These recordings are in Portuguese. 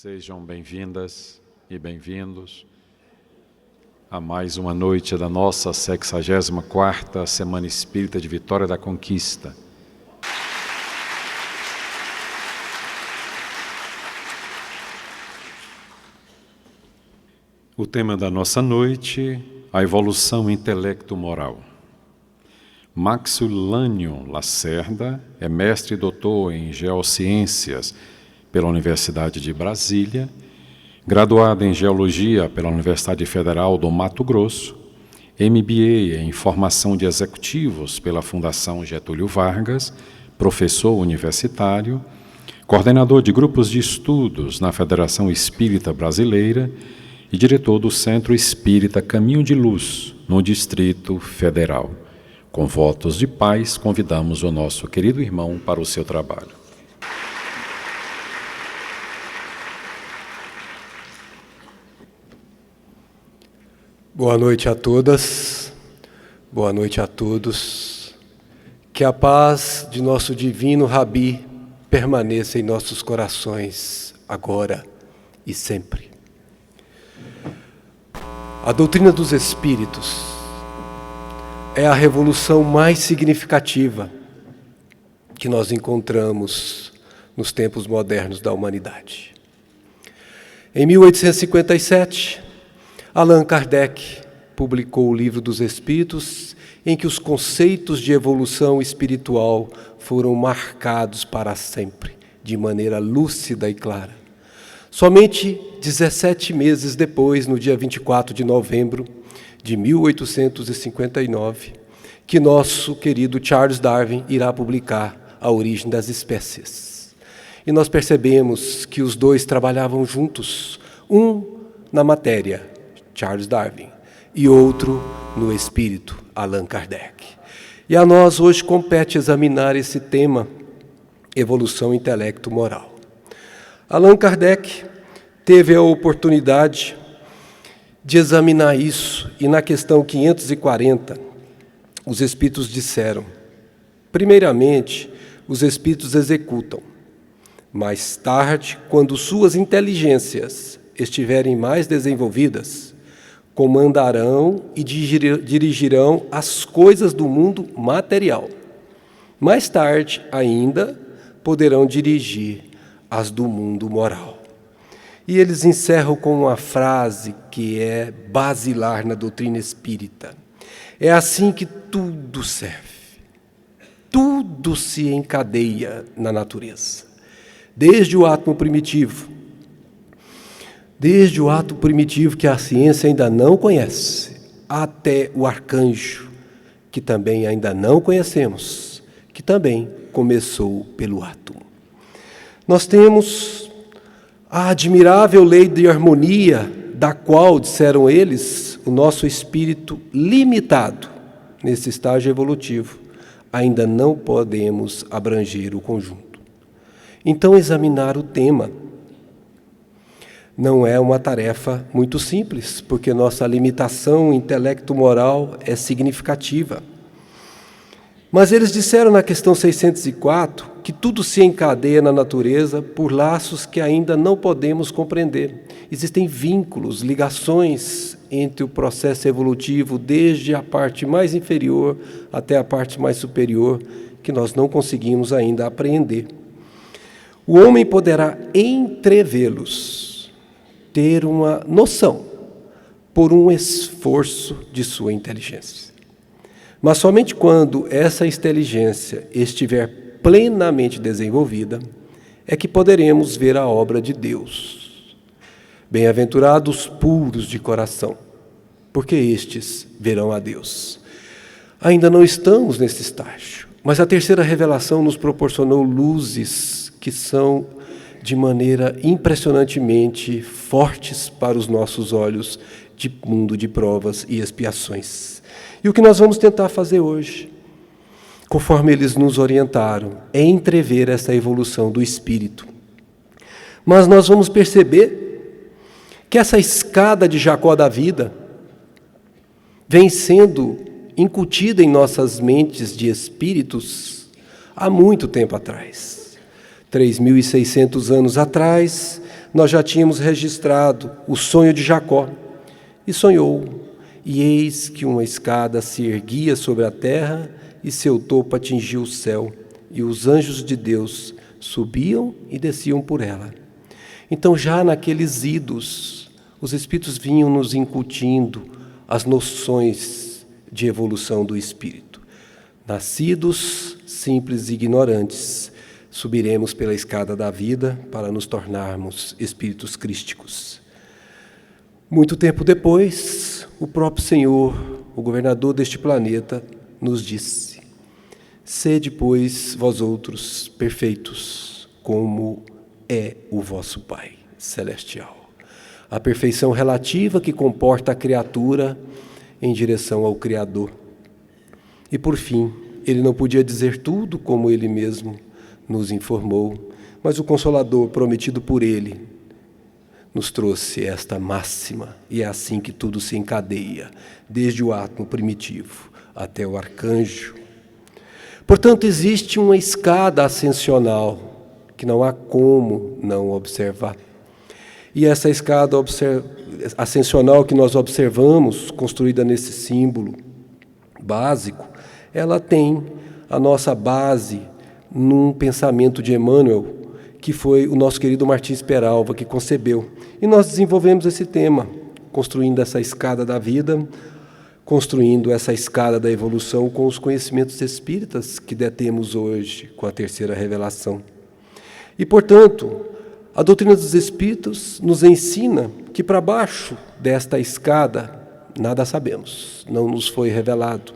Sejam bem-vindas e bem-vindos a mais uma noite da nossa 64ª Semana Espírita de Vitória da Conquista. O tema da nossa noite, a evolução intelecto-moral. Maximiliano Lacerda é mestre e doutor em Geociências pela Universidade de Brasília, graduado em Geologia pela Universidade Federal do Mato Grosso, MBA em Formação de Executivos pela Fundação Getúlio Vargas, professor universitário, coordenador de grupos de estudos na Federação Espírita Brasileira e diretor do Centro Espírita Caminho de Luz, no Distrito Federal. Com votos de paz, convidamos o nosso querido irmão para o seu trabalho. Boa noite a todas, boa noite a todos. Que a paz de nosso divino Rabi permaneça em nossos corações, agora e sempre. A doutrina dos Espíritos é a revolução mais significativa que nós encontramos nos tempos modernos da humanidade. Em 1857, Allan Kardec publicou o Livro dos Espíritos, em que os conceitos de evolução espiritual foram marcados para sempre, de maneira lúcida e clara. Somente 17 meses depois, no dia 24 de novembro de 1859, que nosso querido Charles Darwin irá publicar A Origem das Espécies. E nós percebemos que os dois trabalhavam juntos, um na matéria, Charles Darwin, e outro no espírito, Allan Kardec. E a nós hoje compete examinar esse tema, evolução intelecto-moral. Allan Kardec teve a oportunidade de examinar isso, e na questão 540, os espíritos disseram: primeiramente, os espíritos executam. Mais tarde, quando suas inteligências estiverem mais desenvolvidas, comandarão e dirigirão as coisas do mundo material. Mais tarde, ainda, poderão dirigir as do mundo moral. E eles encerram com uma frase que é basilar na doutrina espírita. É assim que tudo serve. Tudo se encadeia na natureza. Desde o átomo primitivo, que a ciência ainda não conhece, até o arcanjo, que também ainda não conhecemos, que também começou pelo átomo. Nós temos a admirável lei de harmonia, da qual, disseram eles, o nosso espírito limitado, nesse estágio evolutivo, ainda não podemos abranger o conjunto. Então, examinar o tema não é uma tarefa muito simples, porque nossa limitação intelecto-moral é significativa. Mas eles disseram na questão 604 que tudo se encadeia na natureza por laços que ainda não podemos compreender. Existem vínculos, ligações entre o processo evolutivo, desde a parte mais inferior até a parte mais superior, que nós não conseguimos ainda apreender. O homem poderá entrevê-los, ter uma noção, por um esforço de sua inteligência. Mas somente quando essa inteligência estiver plenamente desenvolvida, é que poderemos ver a obra de Deus. Bem-aventurados puros de coração, porque estes verão a Deus. Ainda não estamos nesse estágio, mas a terceira revelação nos proporcionou luzes que são de maneira impressionantemente fortes para os nossos olhos de mundo de provas e expiações. E o que nós vamos tentar fazer hoje, conforme eles nos orientaram, é entrever essa evolução do espírito. Mas nós vamos perceber que essa escada de Jacó da vida vem sendo incutida em nossas mentes de espíritos há muito tempo atrás. 3.600 anos atrás, nós já tínhamos registrado o sonho de Jacó. E sonhou, e eis que uma escada se erguia sobre a terra, e seu topo atingia o céu, e os anjos de Deus subiam e desciam por ela. Então, já naqueles idos, os Espíritos vinham nos incutindo as noções de evolução do Espírito. Nascidos, simples e ignorantes, subiremos pela escada da vida para nos tornarmos espíritos crísticos. Muito tempo depois, o próprio Senhor, o governador deste planeta, nos disse: sede, pois, vós outros perfeitos, como é o vosso Pai celestial. A perfeição relativa que comporta a criatura em direção ao Criador. E por fim, ele não podia dizer tudo como ele mesmo nos informou, mas o Consolador prometido por ele nos trouxe esta máxima, e é assim que tudo se encadeia, desde o átomo primitivo até o arcanjo. Portanto, existe uma escada ascensional que não há como não observar. E essa escada ascensional que nós observamos, construída nesse símbolo básico, ela tem a nossa base num pensamento de Emmanuel, que foi o nosso querido Martins Peralva que concebeu. E nós desenvolvemos esse tema, construindo essa escada da vida, construindo essa escada da evolução com os conhecimentos espíritas que detemos hoje com a terceira revelação. E, portanto, a doutrina dos Espíritos nos ensina que para baixo desta escada nada sabemos, não nos foi revelado,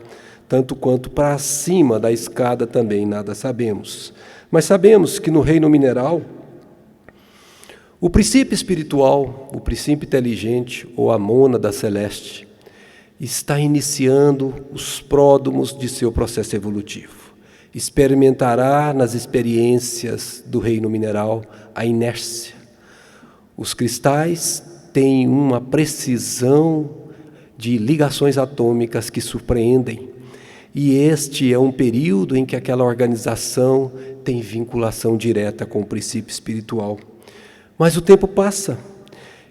tanto quanto para cima da escada também nada sabemos. Mas sabemos que no reino mineral, o princípio espiritual, o princípio inteligente ou a mônada celeste, está iniciando os pródomos de seu processo evolutivo. Experimentará nas experiências do reino mineral a inércia. Os cristais têm uma precisão de ligações atômicas que surpreendem. E este é um período em que aquela organização tem vinculação direta com o princípio espiritual. Mas o tempo passa,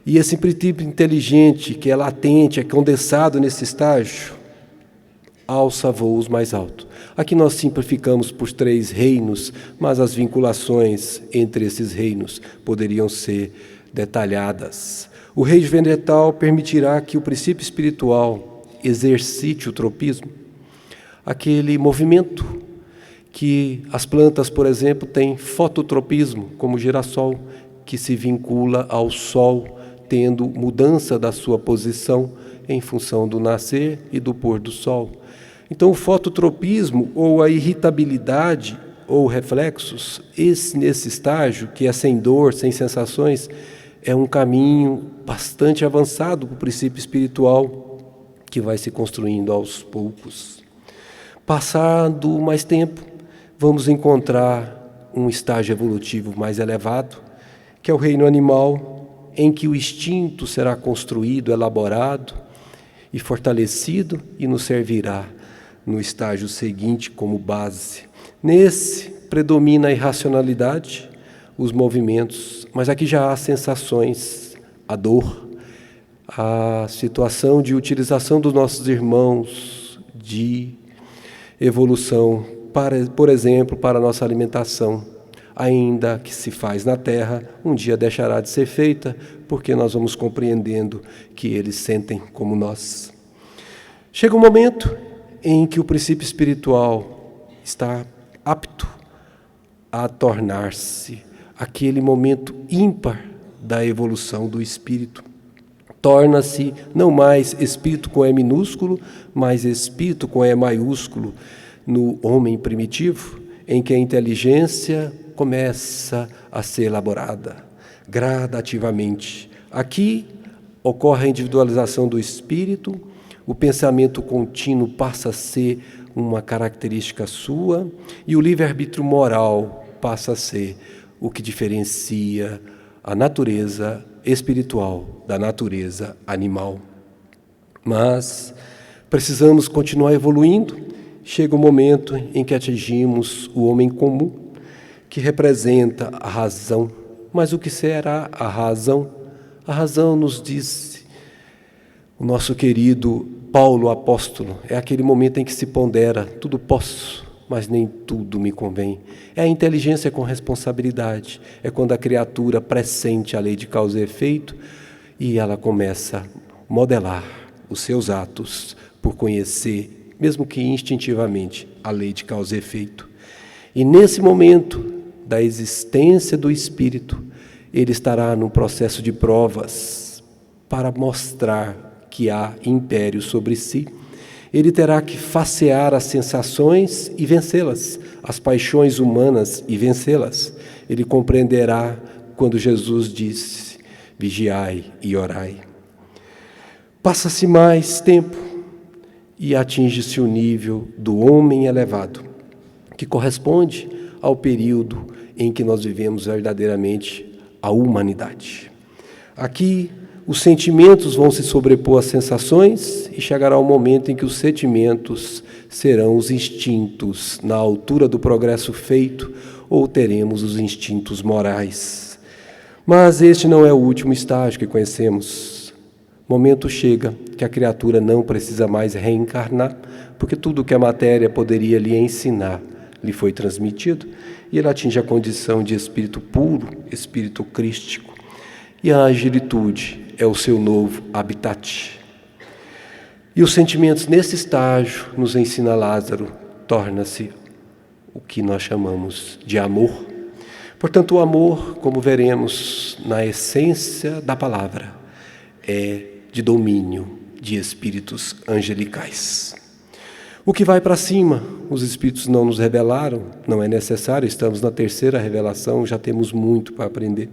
e esse princípio inteligente, que é latente, é condensado nesse estágio, alça voos mais altos. Aqui nós simplificamos por 3 reinos, mas as vinculações entre esses reinos poderiam ser detalhadas. O reino vegetal permitirá que o princípio espiritual exercite o tropismo, aquele movimento que as plantas, por exemplo, têm fototropismo, como o girassol, que se vincula ao sol, tendo mudança da sua posição em função do nascer e do pôr do sol. Então, o fototropismo, ou a irritabilidade, ou reflexos, nesse estágio, que é sem dor, sem sensações, é um caminho bastante avançado para o princípio espiritual, que vai se construindo aos poucos. Passado mais tempo, vamos encontrar um estágio evolutivo mais elevado, que é o reino animal, em que o instinto será construído, elaborado e fortalecido e nos servirá no estágio seguinte como base. Nesse predomina a irracionalidade, os movimentos, mas aqui já há sensações, a dor, a situação de utilização dos nossos irmãos de evolução, por exemplo, para a nossa alimentação, ainda que se faz na terra, um dia deixará de ser feita, porque nós vamos compreendendo que eles sentem como nós. Chega um momento em que o princípio espiritual está apto a tornar-se aquele momento ímpar da evolução do espírito. Torna-se não mais espírito com E minúsculo, mas espírito com E maiúsculo no homem primitivo, em que a inteligência começa a ser elaborada gradativamente. Aqui ocorre a individualização do espírito, o pensamento contínuo passa a ser uma característica sua e o livre-arbítrio moral passa a ser o que diferencia a natureza espiritual da natureza animal. Mas precisamos continuar evoluindo. Chega o momento em que atingimos o homem comum, que representa a razão, Mas o que será a razão? A razão, nos diz o nosso querido Paulo apóstolo, é aquele momento em que se pondera: tudo posso, mas nem tudo me convém. É a inteligência com responsabilidade. É quando a criatura pressente a lei de causa e efeito e ela começa a modelar os seus atos por conhecer, mesmo que instintivamente, a lei de causa e efeito. E nesse momento da existência do Espírito, ele estará num processo de provas para mostrar que há império sobre si. Ele terá que facear as sensações e vencê-las, as paixões humanas e vencê-las. Ele compreenderá quando Jesus disse: vigiai e orai. Passa-se mais tempo e atinge-se o nível do homem elevado, que corresponde ao período em que nós vivemos verdadeiramente a humanidade. Aqui, os sentimentos vão se sobrepor às sensações e chegará o momento em que os sentimentos serão os instintos na altura do progresso feito, ou teremos os instintos morais. Mas este não é o último estágio que conhecemos. O momento chega que a criatura não precisa mais reencarnar, porque tudo que a matéria poderia lhe ensinar lhe foi transmitido, e ele atinge a condição de espírito puro, espírito crístico. E a agilitude é o seu novo habitat. E os sentimentos nesse estágio, nos ensina Lázaro, torna-se o que nós chamamos de amor. Portanto, o amor, como veremos na essência da palavra, é de domínio de espíritos angelicais. O que vai para cima, os espíritos não nos revelaram, não é necessário, estamos na terceira revelação, já temos muito para aprender.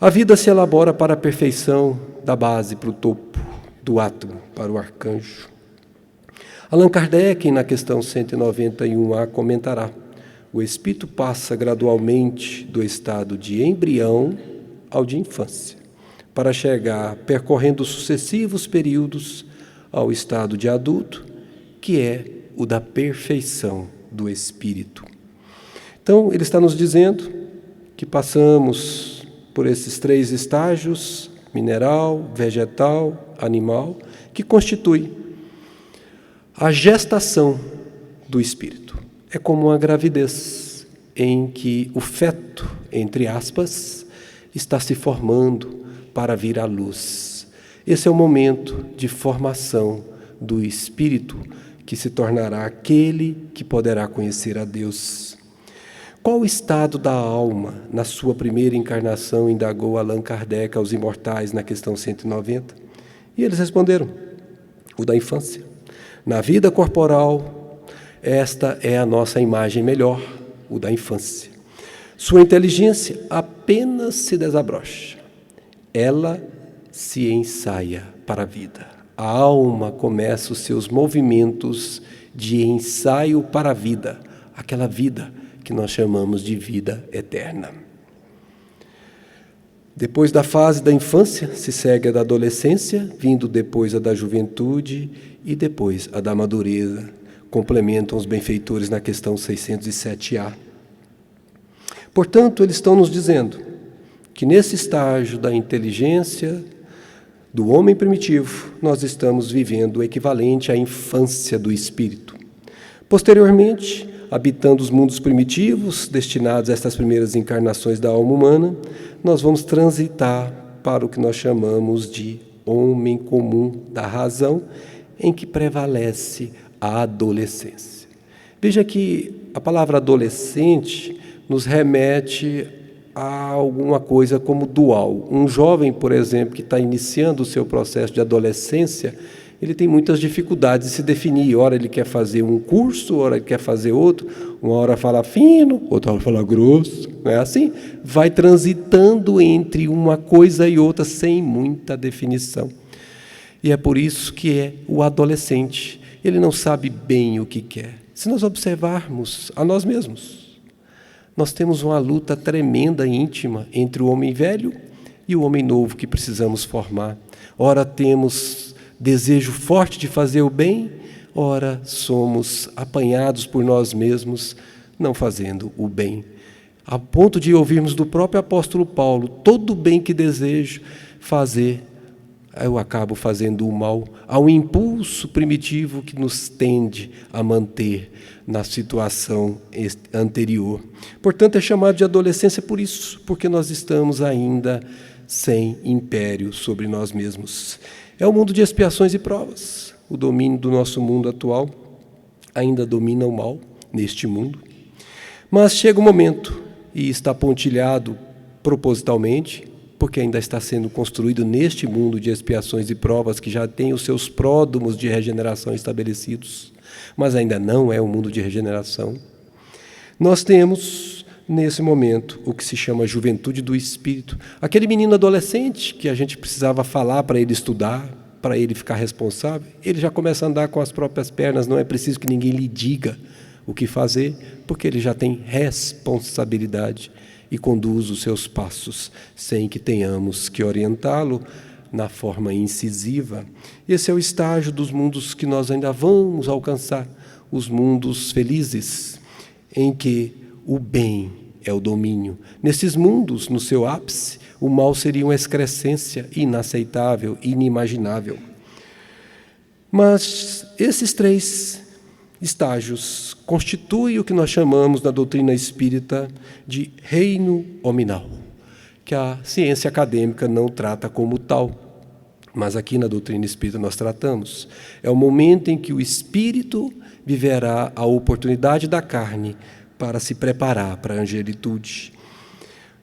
A vida se elabora para a perfeição, da base para o topo, do átomo para o arcanjo. Allan Kardec, na questão 191A, comentará: o espírito passa gradualmente do estado de embrião ao de infância, para chegar, percorrendo sucessivos períodos, ao estado de adulto, que é o da perfeição do espírito. Então, ele está nos dizendo que passamos por esses 3 estágios, mineral, vegetal, animal, que constitui a gestação do espírito. É como uma gravidez em que o feto, entre aspas, está se formando para vir à luz. Esse é o momento de formação do espírito, que se tornará aquele que poderá conhecer a Deus. Qual o estado da alma na sua primeira encarnação, indagou Allan Kardec aos imortais na questão 190? E eles responderam: o da infância. Na vida corporal, esta é a nossa imagem melhor, o da infância. Sua inteligência apenas se desabrocha. Ela se ensaia para a vida. A alma começa os seus movimentos de ensaio para a vida, aquela vida que nós chamamos de vida eterna. Depois da fase da infância, se segue a da adolescência, vindo depois a da juventude e depois a da madureza. Complementam os benfeitores na questão 607A. Portanto, eles estão nos dizendo que nesse estágio da inteligência do homem primitivo, nós estamos vivendo o equivalente à infância do espírito. Posteriormente, habitando os mundos primitivos, destinados a estas primeiras encarnações da alma humana, nós vamos transitar para o que nós chamamos de homem comum da razão, em que prevalece a adolescência. Veja que a palavra adolescente nos remete a alguma coisa como dual. Um jovem, por exemplo, que está iniciando o seu processo de adolescência, ele tem muitas dificuldades de se definir. Ora ele quer fazer um curso, ora ele quer fazer outro, uma hora fala fino, outra hora fala grosso, não é assim? Vai transitando entre uma coisa e outra sem muita definição. E é por isso que é o adolescente. Ele não sabe bem o que quer. Se nós observarmos a nós mesmos, nós temos uma luta tremenda e íntima entre o homem velho e o homem novo que precisamos formar. Ora temos desejo forte de fazer o bem, ora somos apanhados por nós mesmos não fazendo o bem. a ponto de ouvirmos do próprio apóstolo Paulo: todo bem que desejo fazer, eu acabo fazendo o mal. Há um impulso primitivo que nos tende a manter na situação anterior. Portanto, é chamado de adolescência por isso, porque nós estamos ainda sem império sobre nós mesmos. É o mundo de expiações e provas. O domínio do nosso mundo atual ainda domina o mal neste mundo. Mas chega um momento, e está pontilhado propositalmente, porque ainda está sendo construído neste mundo de expiações e provas que já tem os seus pródomos de regeneração estabelecidos, mas ainda não é um mundo de regeneração. Nós temos, nesse momento, o que se chama juventude do espírito. Aquele menino adolescente que a gente precisava falar para ele estudar, para ele ficar responsável, ele já começa a andar com as próprias pernas, não é preciso que ninguém lhe diga o que fazer, porque ele já tem responsabilidade e conduz os seus passos sem que tenhamos que orientá-lo na forma incisiva. Esse é o estágio dos mundos que nós ainda vamos alcançar, os mundos felizes, em que o bem é o domínio. Nesses mundos, no seu ápice, o mal seria uma excrescência inaceitável, inimaginável. Mas esses três estágios constituem o que nós chamamos na doutrina espírita de reino hominal, que a ciência acadêmica não trata como tal, mas aqui na doutrina espírita nós tratamos. É o momento em que o espírito viverá a oportunidade da carne para se preparar para a angelitude.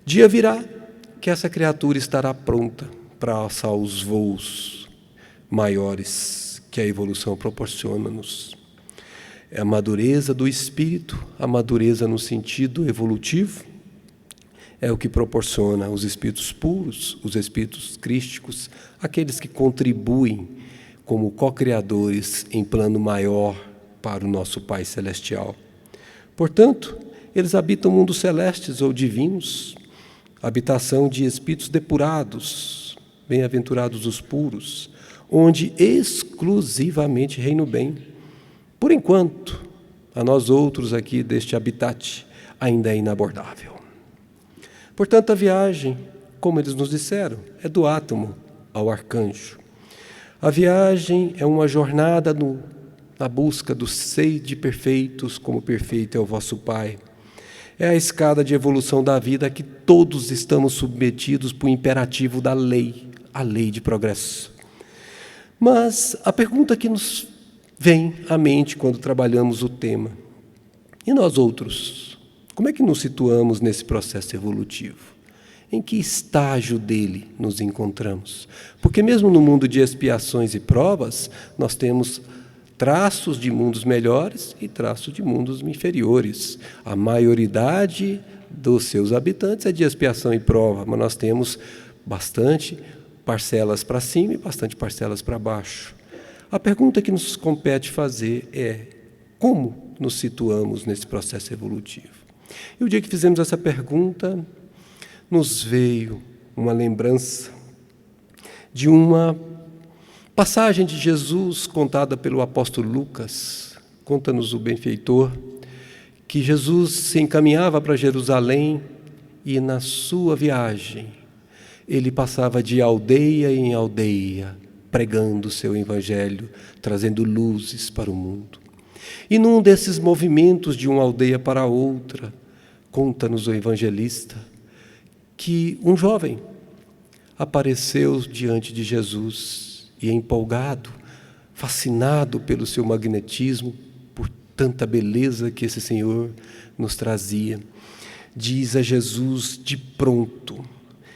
Dia virá que essa criatura estará pronta para alçar os voos maiores que a evolução proporciona-nos. É a madureza do espírito, a madureza no sentido evolutivo, é o que proporciona os espíritos puros, os espíritos crísticos, aqueles que contribuem como co-criadores em plano maior para o nosso Pai Celestial. Portanto, eles habitam mundos celestes ou divinos, habitação de espíritos depurados, bem-aventurados os puros, onde exclusivamente reina o bem. Por enquanto, a nós outros aqui deste habitat ainda é inabordável. Portanto, a viagem, como eles nos disseram, é do átomo ao arcanjo. A viagem é uma jornada na busca do sede perfeitos, como perfeito é o vosso Pai. É a escada de evolução da vida a que todos estamos submetidos por imperativo da lei, a lei de progresso. Mas a pergunta que nos vem à mente quando trabalhamos o tema: e nós outros? Como é que nos situamos nesse processo evolutivo? Em que estágio dele nos encontramos? Porque mesmo no mundo de expiações e provas, nós temos traços de mundos melhores e traços de mundos inferiores. A maioridade dos seus habitantes é de expiação e prova, mas nós temos bastante parcelas para cima e bastante parcelas para baixo. A pergunta que nos compete fazer é: como nos situamos nesse processo evolutivo? E o dia que fizemos essa pergunta, nos veio uma lembrança de uma passagem de Jesus contada pelo apóstolo Lucas. Conta-nos o benfeitor que Jesus se encaminhava para Jerusalém e na sua viagem ele passava de aldeia em aldeia, pregando o seu evangelho, trazendo luzes para o mundo. E num desses movimentos de uma aldeia para outra, conta-nos o evangelista que um jovem apareceu diante de Jesus e, empolgado, fascinado pelo seu magnetismo, por tanta beleza que esse Senhor nos trazia, diz a Jesus: de pronto,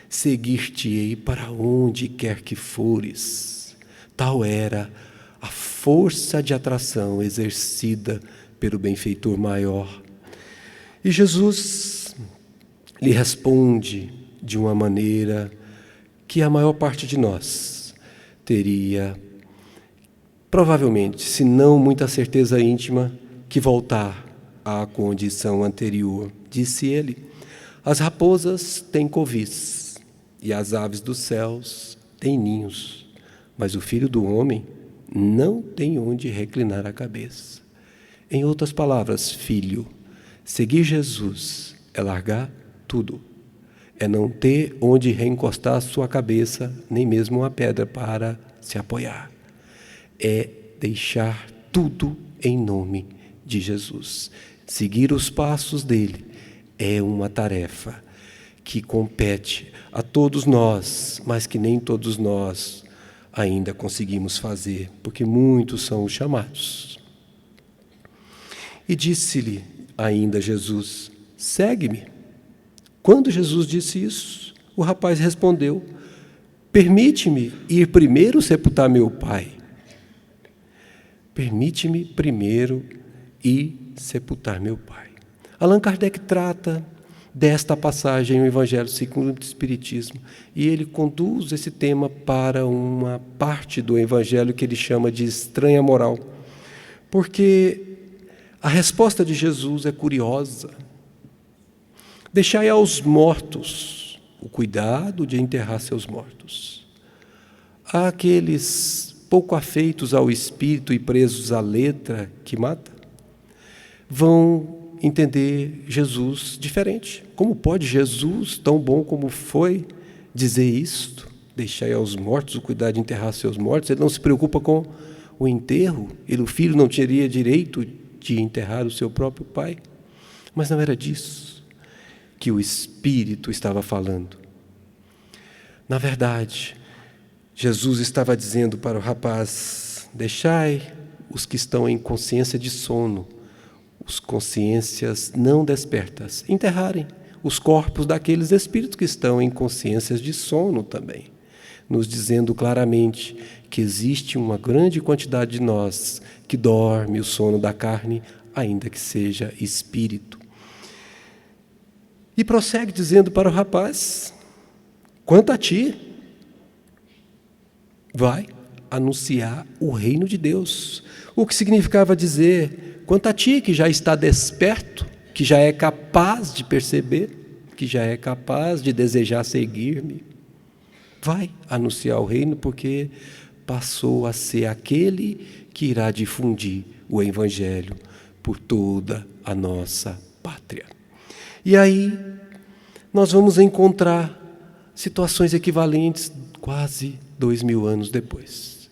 seguir-te-ei para onde quer que fores. Tal era a força de atração exercida pelo benfeitor maior. E Jesus lhe responde de uma maneira que a maior parte de nós teria, provavelmente, se não muita certeza íntima, que voltar à condição anterior. Disse ele: as raposas têm covis e as aves dos céus têm ninhos, mas o Filho do Homem não tem onde reclinar a cabeça. Em outras palavras, filho, seguir Jesus é largar tudo. É não ter onde reencostar a sua cabeça, nem mesmo uma pedra para se apoiar. É deixar tudo em nome de Jesus. Seguir os passos dele é uma tarefa que compete a todos nós, mas que nem todos nós ainda conseguimos fazer, porque muitos são os chamados. E disse-lhe ainda Jesus: segue-me. Quando Jesus disse isso, o rapaz respondeu: permite-me ir primeiro sepultar meu pai. Permite-me primeiro ir sepultar meu pai. Allan Kardec trata desta passagem no Evangelho segundo o Espiritismo, e ele conduz esse tema para uma parte do Evangelho que ele chama de estranha moral, porque a resposta de Jesus é curiosa. Deixai aos mortos o cuidado de enterrar seus mortos. Há aqueles pouco afeitos ao espírito e presos à letra que mata, vão entender Jesus diferente. Como pode Jesus, tão bom como foi, dizer isto? Deixai aos mortos o cuidado de enterrar seus mortos. Ele não se preocupa com o enterro. O filho não teria direito de enterrar o seu próprio pai. Mas não era disso que o Espírito estava falando. Na verdade, Jesus estava dizendo para o rapaz: deixai os que estão em consciência de sono, os consciências não despertas, enterrarem os corpos daqueles espíritos que estão em consciências de sono também, nos dizendo claramente que existe uma grande quantidade de nós que dorme o sono da carne, ainda que seja espírito. E prossegue dizendo para o rapaz: quanto a ti, vai anunciar o reino de Deus. O que significava dizer: quanto a ti que já está desperto, que já é capaz de perceber, que já é capaz de desejar seguir-me, vai anunciar o reino, porque passou a ser aquele que irá difundir o Evangelho por toda a nossa pátria. E aí nós vamos encontrar situações equivalentes quase 2000 anos depois.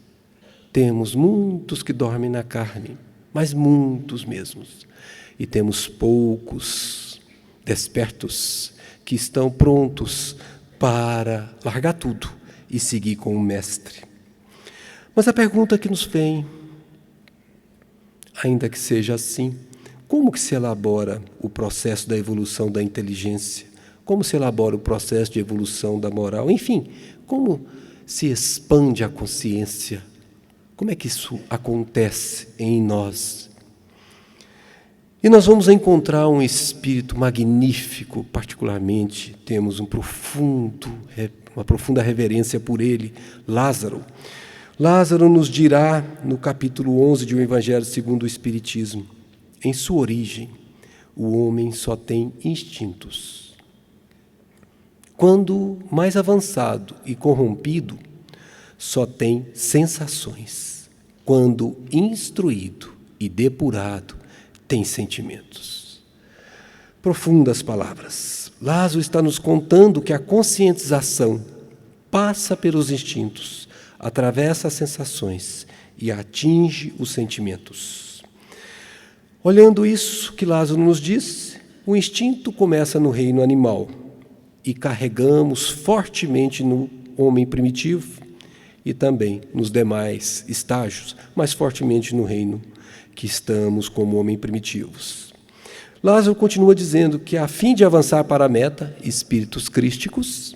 Temos muitos que dormem na carne, mas muitos mesmos. E temos poucos despertos que estão prontos para largar tudo e seguir com o Mestre. Mas a pergunta que nos vem, ainda que seja assim: como que se elabora o processo da evolução da inteligência? Como se elabora o processo de evolução da moral? Enfim, como se expande a consciência? Como é que isso acontece em nós? E nós vamos encontrar um espírito magnífico, particularmente temos uma profunda reverência por ele, Lázaro. Lázaro nos dirá no capítulo 11 de O Evangelho segundo o Espiritismo: em sua origem, o homem só tem instintos. Quando mais avançado e corrompido, só tem sensações. Quando instruído e depurado, tem sentimentos. Profundas palavras. Lázaro está nos contando que a conscientização passa pelos instintos, atravessa as sensações e atinge os sentimentos. Olhando isso que Lázaro nos diz, o instinto começa no reino animal e carregamos fortemente no homem primitivo e também nos demais estágios, mas fortemente no reino que estamos como homem primitivos. Lázaro continua dizendo que, a fim de avançar para a meta, espíritos crísticos,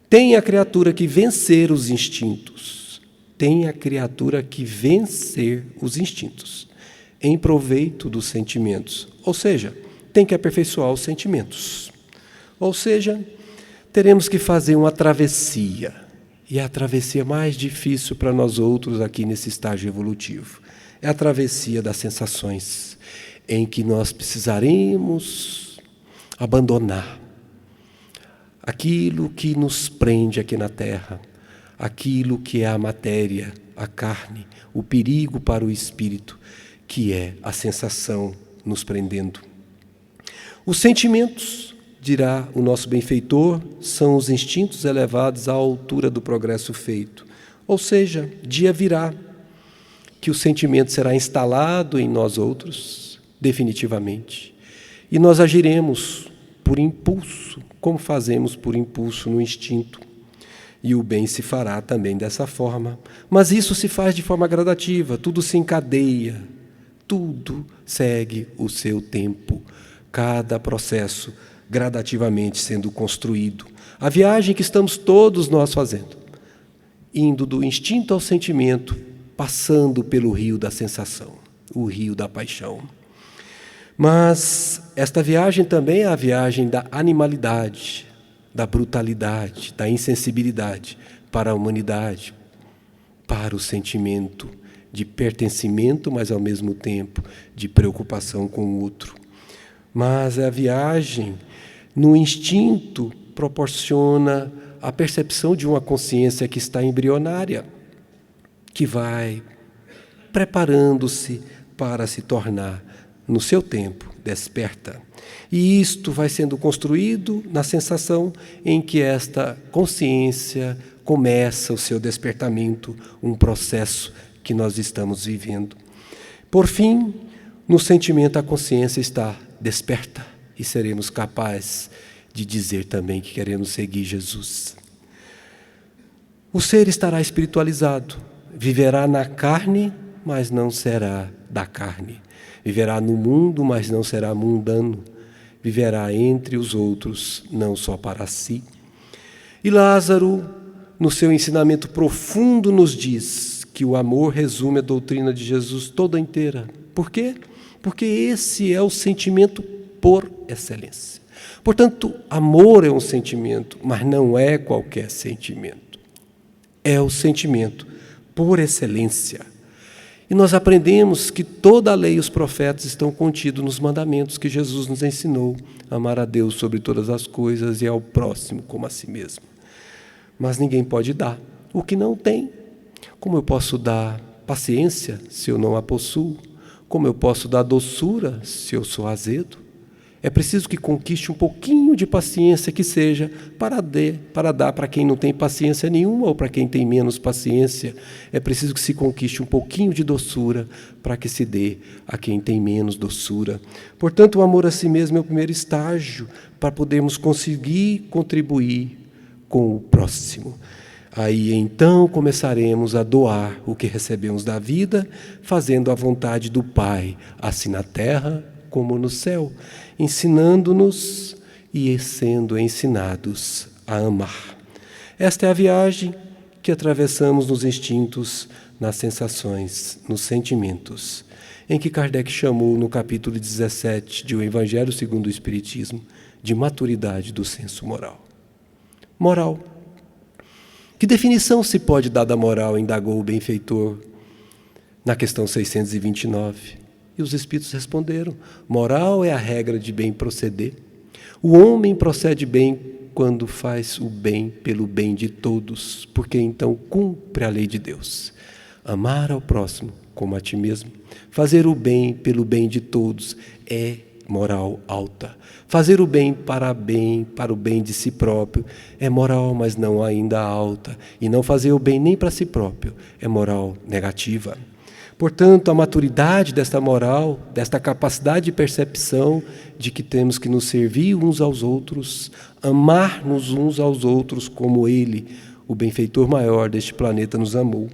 tem a criatura que vencer os instintos. Tem a criatura que vencer os instintos em proveito dos sentimentos. Ou seja, tem que aperfeiçoar os sentimentos. Ou seja, teremos que fazer uma travessia. E é a travessia mais difícil para nós outros aqui nesse estágio evolutivo. É a travessia das sensações, em que nós precisaremos abandonar aquilo que nos prende aqui na Terra, aquilo que é a matéria, a carne, o perigo para o espírito, que é a sensação nos prendendo. Os sentimentos, dirá o nosso benfeitor, são os instintos elevados à altura do progresso feito. Ou seja, dia virá que o sentimento será instalado em nós outros, definitivamente, e nós agiremos por impulso, como fazemos por impulso no instinto. E o bem se fará também dessa forma. Mas isso se faz de forma gradativa, tudo se encadeia, tudo segue o seu tempo, cada processo gradativamente sendo construído. A viagem que estamos todos nós fazendo, indo do instinto ao sentimento, passando pelo rio da sensação, o rio da paixão. Mas esta viagem também é a viagem da animalidade, da brutalidade, da insensibilidade para a humanidade, para o sentimento de pertencimento, mas ao mesmo tempo de preocupação com o outro. Mas a viagem no instinto proporciona a percepção de uma consciência que está embrionária, que vai preparando-se para se tornar, no seu tempo, desperta. E isto vai sendo construído na sensação em que esta consciência começa o seu despertamento, um processo que nós estamos vivendo. Por fim, no sentimento a consciência está desperta e seremos capazes de dizer também que queremos seguir Jesus. O ser estará espiritualizado, viverá na carne, mas não será da carne. Viverá no mundo, mas não será mundano. Viverá entre os outros, não só para si. E Lázaro, no seu ensinamento profundo, nos diz que o amor resume a doutrina de Jesus toda inteira. Por quê? Porque esse é o sentimento por excelência. Portanto, amor é um sentimento, mas não é qualquer sentimento. É o sentimento por excelência. E nós aprendemos que toda a lei e os profetas estão contidos nos mandamentos que Jesus nos ensinou: amar a Deus sobre todas as coisas e ao próximo como a si mesmo. Mas ninguém pode dar o que não tem. Como eu posso dar paciência se eu não a possuo? Como eu posso dar doçura se eu sou azedo? É preciso que conquiste um pouquinho de paciência que seja para dar para quem não tem paciência nenhuma ou para quem tem menos paciência. É preciso que se conquiste um pouquinho de doçura para que se dê a quem tem menos doçura. Portanto, o amor a si mesmo é o primeiro estágio para podermos conseguir contribuir com o próximo. Aí então começaremos a doar o que recebemos da vida, fazendo a vontade do Pai, assim na terra como no céu, ensinando-nos e sendo ensinados a amar. Esta é a viagem que atravessamos nos instintos, nas sensações, nos sentimentos, em que Kardec chamou no capítulo 17 de O Evangelho segundo o Espiritismo de maturidade do senso moral. Moral. Que definição se pode dar da moral, indagou o benfeitor na questão 629. E os Espíritos responderam: moral é a regra de bem proceder. O homem procede bem quando faz o bem pelo bem de todos, porque então cumpre a lei de Deus. Amar ao próximo como a ti mesmo. Fazer o bem pelo bem de todos é moral alta. Fazer o bem para o bem de si próprio é moral, mas não ainda alta. E não fazer o bem nem para si próprio é moral negativa. Portanto, a maturidade desta moral, desta capacidade de percepção de que temos que nos servir uns aos outros, amar-nos uns aos outros como Ele, o benfeitor maior deste planeta, nos amou.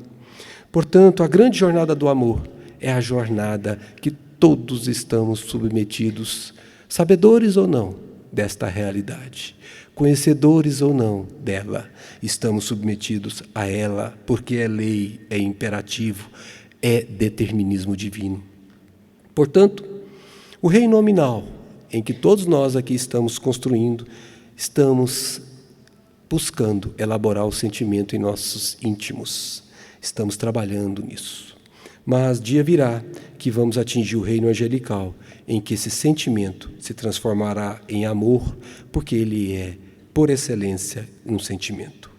Portanto, a grande jornada do amor é a jornada que todos estamos submetidos, sabedores ou não desta realidade, conhecedores ou não dela, estamos submetidos a ela, porque é lei, é imperativo, é determinismo divino. Portanto, o reino nominal em que todos nós aqui estamos construindo, estamos buscando elaborar o sentimento em nossos íntimos. Estamos trabalhando nisso. Mas dia virá que vamos atingir o reino angelical, em que esse sentimento se transformará em amor, porque ele é, por excelência, um sentimento.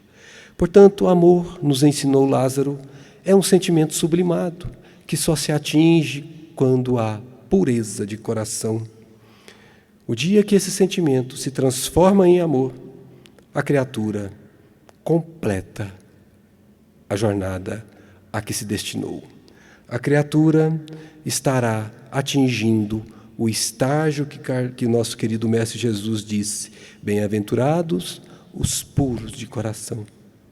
Portanto, o amor, nos ensinou Lázaro, é um sentimento sublimado, que só se atinge quando há pureza de coração. O dia que esse sentimento se transforma em amor, a criatura completa a jornada a que se destinou. A criatura estará atingindo o estágio que nosso querido Mestre Jesus disse: bem-aventurados os puros de coração,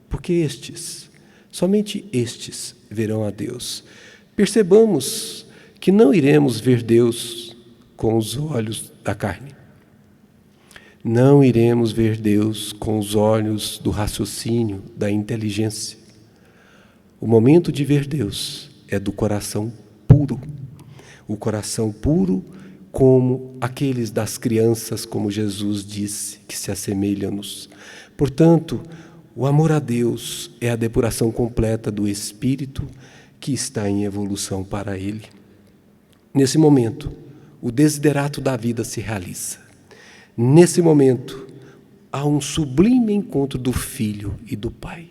porque estes, somente estes, verão a Deus. Percebamos que não iremos ver Deus com os olhos da carne. Não iremos ver Deus com os olhos do raciocínio, da inteligência. O momento de ver Deus é do coração puro. O coração puro como aqueles das crianças, como Jesus disse, que se assemelham-nos. Portanto, o amor a Deus é a depuração completa do espírito que está em evolução para Ele. Nesse momento, o desiderato da vida se realiza. Nesse momento, há um sublime encontro do Filho e do Pai.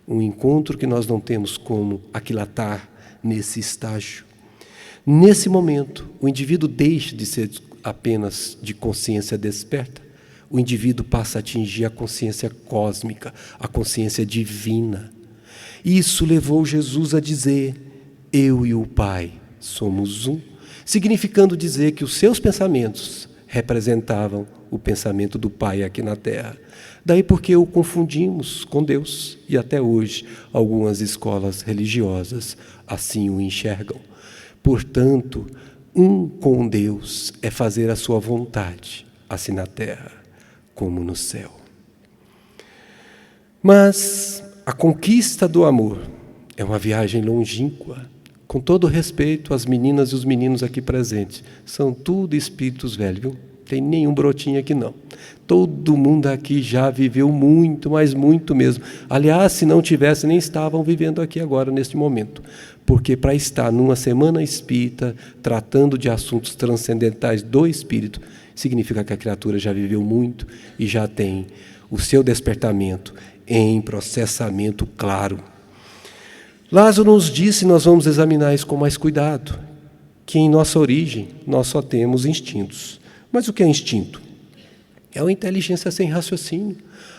Um encontro que nós não temos como aquilatar nesse estágio. Nesse momento, o indivíduo deixa de ser apenas de consciência desperta. O indivíduo passa a atingir a consciência cósmica, a consciência divina. Isso levou Jesus a dizer: eu e o Pai somos um, significando dizer que os seus pensamentos representavam o pensamento do Pai aqui na Terra. Daí porque o confundimos com Deus, e até hoje algumas escolas religiosas assim o enxergam. Portanto, um com Deus é fazer a sua vontade, assim na terra como no céu. Mas a conquista do amor é uma viagem longínqua. Com todo respeito às meninas e os meninos aqui presentes, são tudo espíritos velhos, viu? Tem nenhum brotinho aqui não. Todo mundo aqui já viveu muito, mas muito mesmo. Aliás, se não tivesse, nem estavam vivendo aqui agora, neste momento. Porque para estar numa semana espírita, tratando de assuntos transcendentais do espírito, significa que a criatura já viveu muito e já tem o seu despertamento em processamento claro. Lázaro nos disse, nós vamos examinar isso com mais cuidado, que em nossa origem nós só temos instintos. Mas o que é instinto? É uma inteligência sem raciocínio.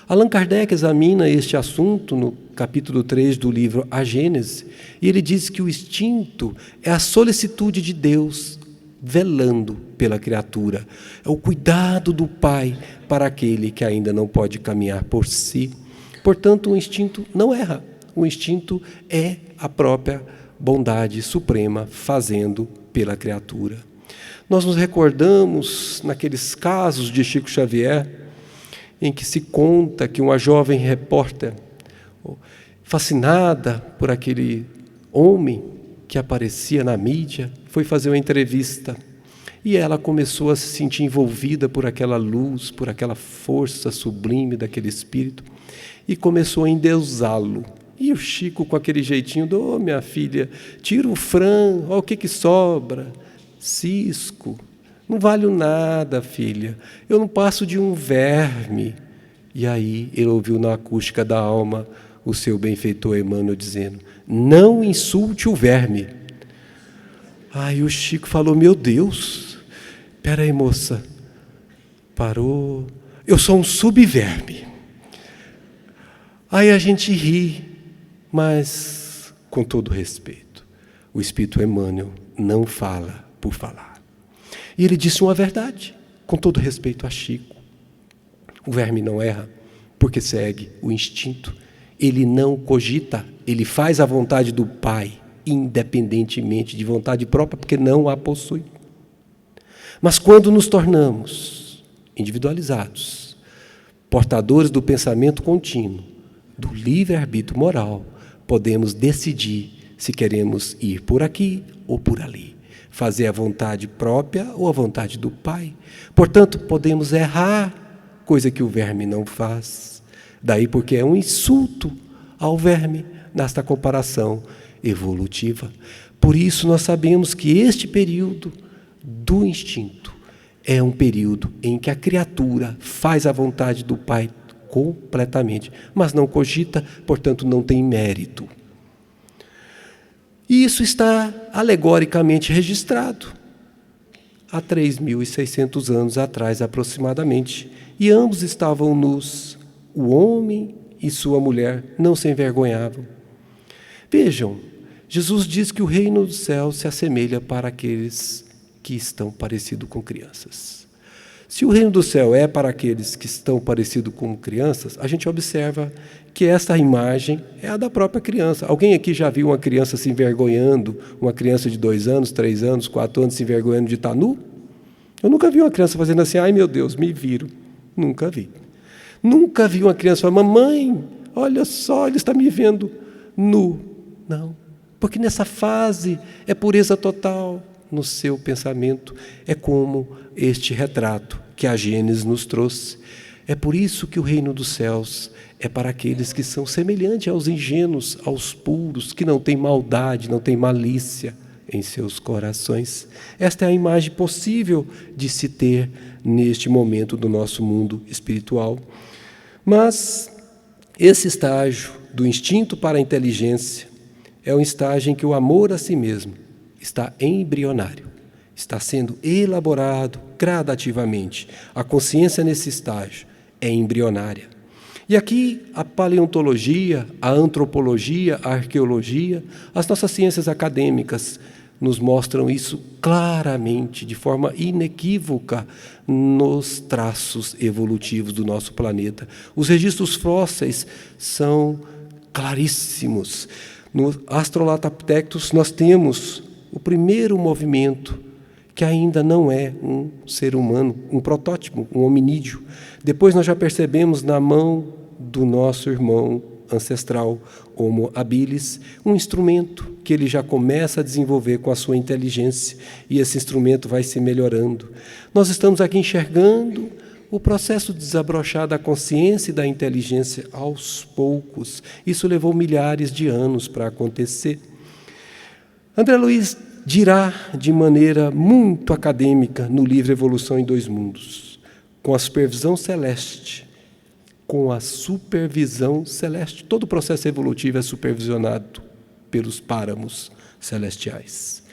Allan Kardec examina este assunto no capítulo 3 do livro A Gênese, e ele diz que o instinto é a solicitude de Deus velando pela criatura. É o cuidado do Pai para aquele que ainda não pode caminhar por si. Portanto, o instinto não erra. O instinto é a própria bondade suprema fazendo pela criatura. Nós nos recordamos naqueles casos de Chico Xavier, em que se conta que uma jovem repórter, fascinada por aquele homem que aparecia na mídia, foi fazer uma entrevista. E ela começou a se sentir envolvida por aquela luz, por aquela força sublime daquele espírito, e começou a endeusá-lo. E o Chico, com aquele jeitinho, minha filha, tira o frango, olha o que sobra. Cisco, não valho nada, filha, eu não passo de um verme. E aí ele ouviu na acústica da alma o seu benfeitor Emmanuel dizendo: não insulte o verme. Aí o Chico falou: meu Deus, espera aí, moça. Parou, eu sou um subverme. Aí a gente ri, mas com todo respeito, o Espírito Emmanuel não fala por falar. E ele disse uma verdade, com todo respeito a Chico. O verme não erra, porque segue o instinto. Ele não cogita, ele faz a vontade do Pai, independentemente de vontade própria, porque não a possui. Mas quando nos tornamos individualizados, portadores do pensamento contínuo, do livre-arbítrio moral, podemos decidir se queremos ir por aqui ou por ali. Fazer a vontade própria ou a vontade do Pai. Portanto, podemos errar, coisa que o verme não faz. Daí porque é um insulto ao verme nesta comparação evolutiva. Por isso nós sabemos que este período do instinto é um período em que a criatura faz a vontade do Pai completamente, mas não cogita, portanto não tem mérito. E isso está alegoricamente registrado. há 3.600 anos atrás aproximadamente, e ambos estavam nus. O homem e sua mulher não se envergonhavam. Vejam, Jesus diz que o reino do céu se assemelha para aqueles que estão parecidos com crianças. Se o reino do céu é para aqueles que estão parecidos com crianças, a gente observa que esta imagem é a da própria criança. Alguém aqui já viu uma criança se envergonhando, uma criança de 2 anos, 3 anos, 4 anos se envergonhando de estar nu? Eu nunca vi uma criança fazendo assim, ai meu Deus, me viro. Nunca vi. Nunca vi uma criança falar, mamãe, olha só, ele está me vendo nu. Não, porque nessa fase é pureza total no seu pensamento. É como este retrato que a Gênesis nos trouxe. É por isso que o reino dos céus é para aqueles que são semelhantes aos ingênuos, aos puros, que não têm maldade, não têm malícia em seus corações. Esta é a imagem possível de se ter neste momento do nosso mundo espiritual. Mas esse estágio do instinto para a inteligência é um estágio em que o amor a si mesmo está embrionário, está sendo elaborado gradativamente. A consciência nesse estágio é embrionária. E aqui a paleontologia, a antropologia, a arqueologia, as nossas ciências acadêmicas nos mostram isso claramente, de forma inequívoca, nos traços evolutivos do nosso planeta. Os registros fósseis são claríssimos. No Australopithecus nós temos o primeiro movimento, que ainda não é um ser humano, um protótipo, um hominídeo. Depois nós já percebemos na mão do nosso irmão ancestral, Homo habilis, um instrumento que ele já começa a desenvolver com a sua inteligência, e esse instrumento vai se melhorando. Nós estamos aqui enxergando o processo de desabrochar da consciência e da inteligência aos poucos. Isso levou milhares de anos para acontecer. André Luiz dirá de maneira muito acadêmica no livro Evolução em Dois Mundos, com a supervisão celeste, todo o processo evolutivo é supervisionado pelos páramos celestiais.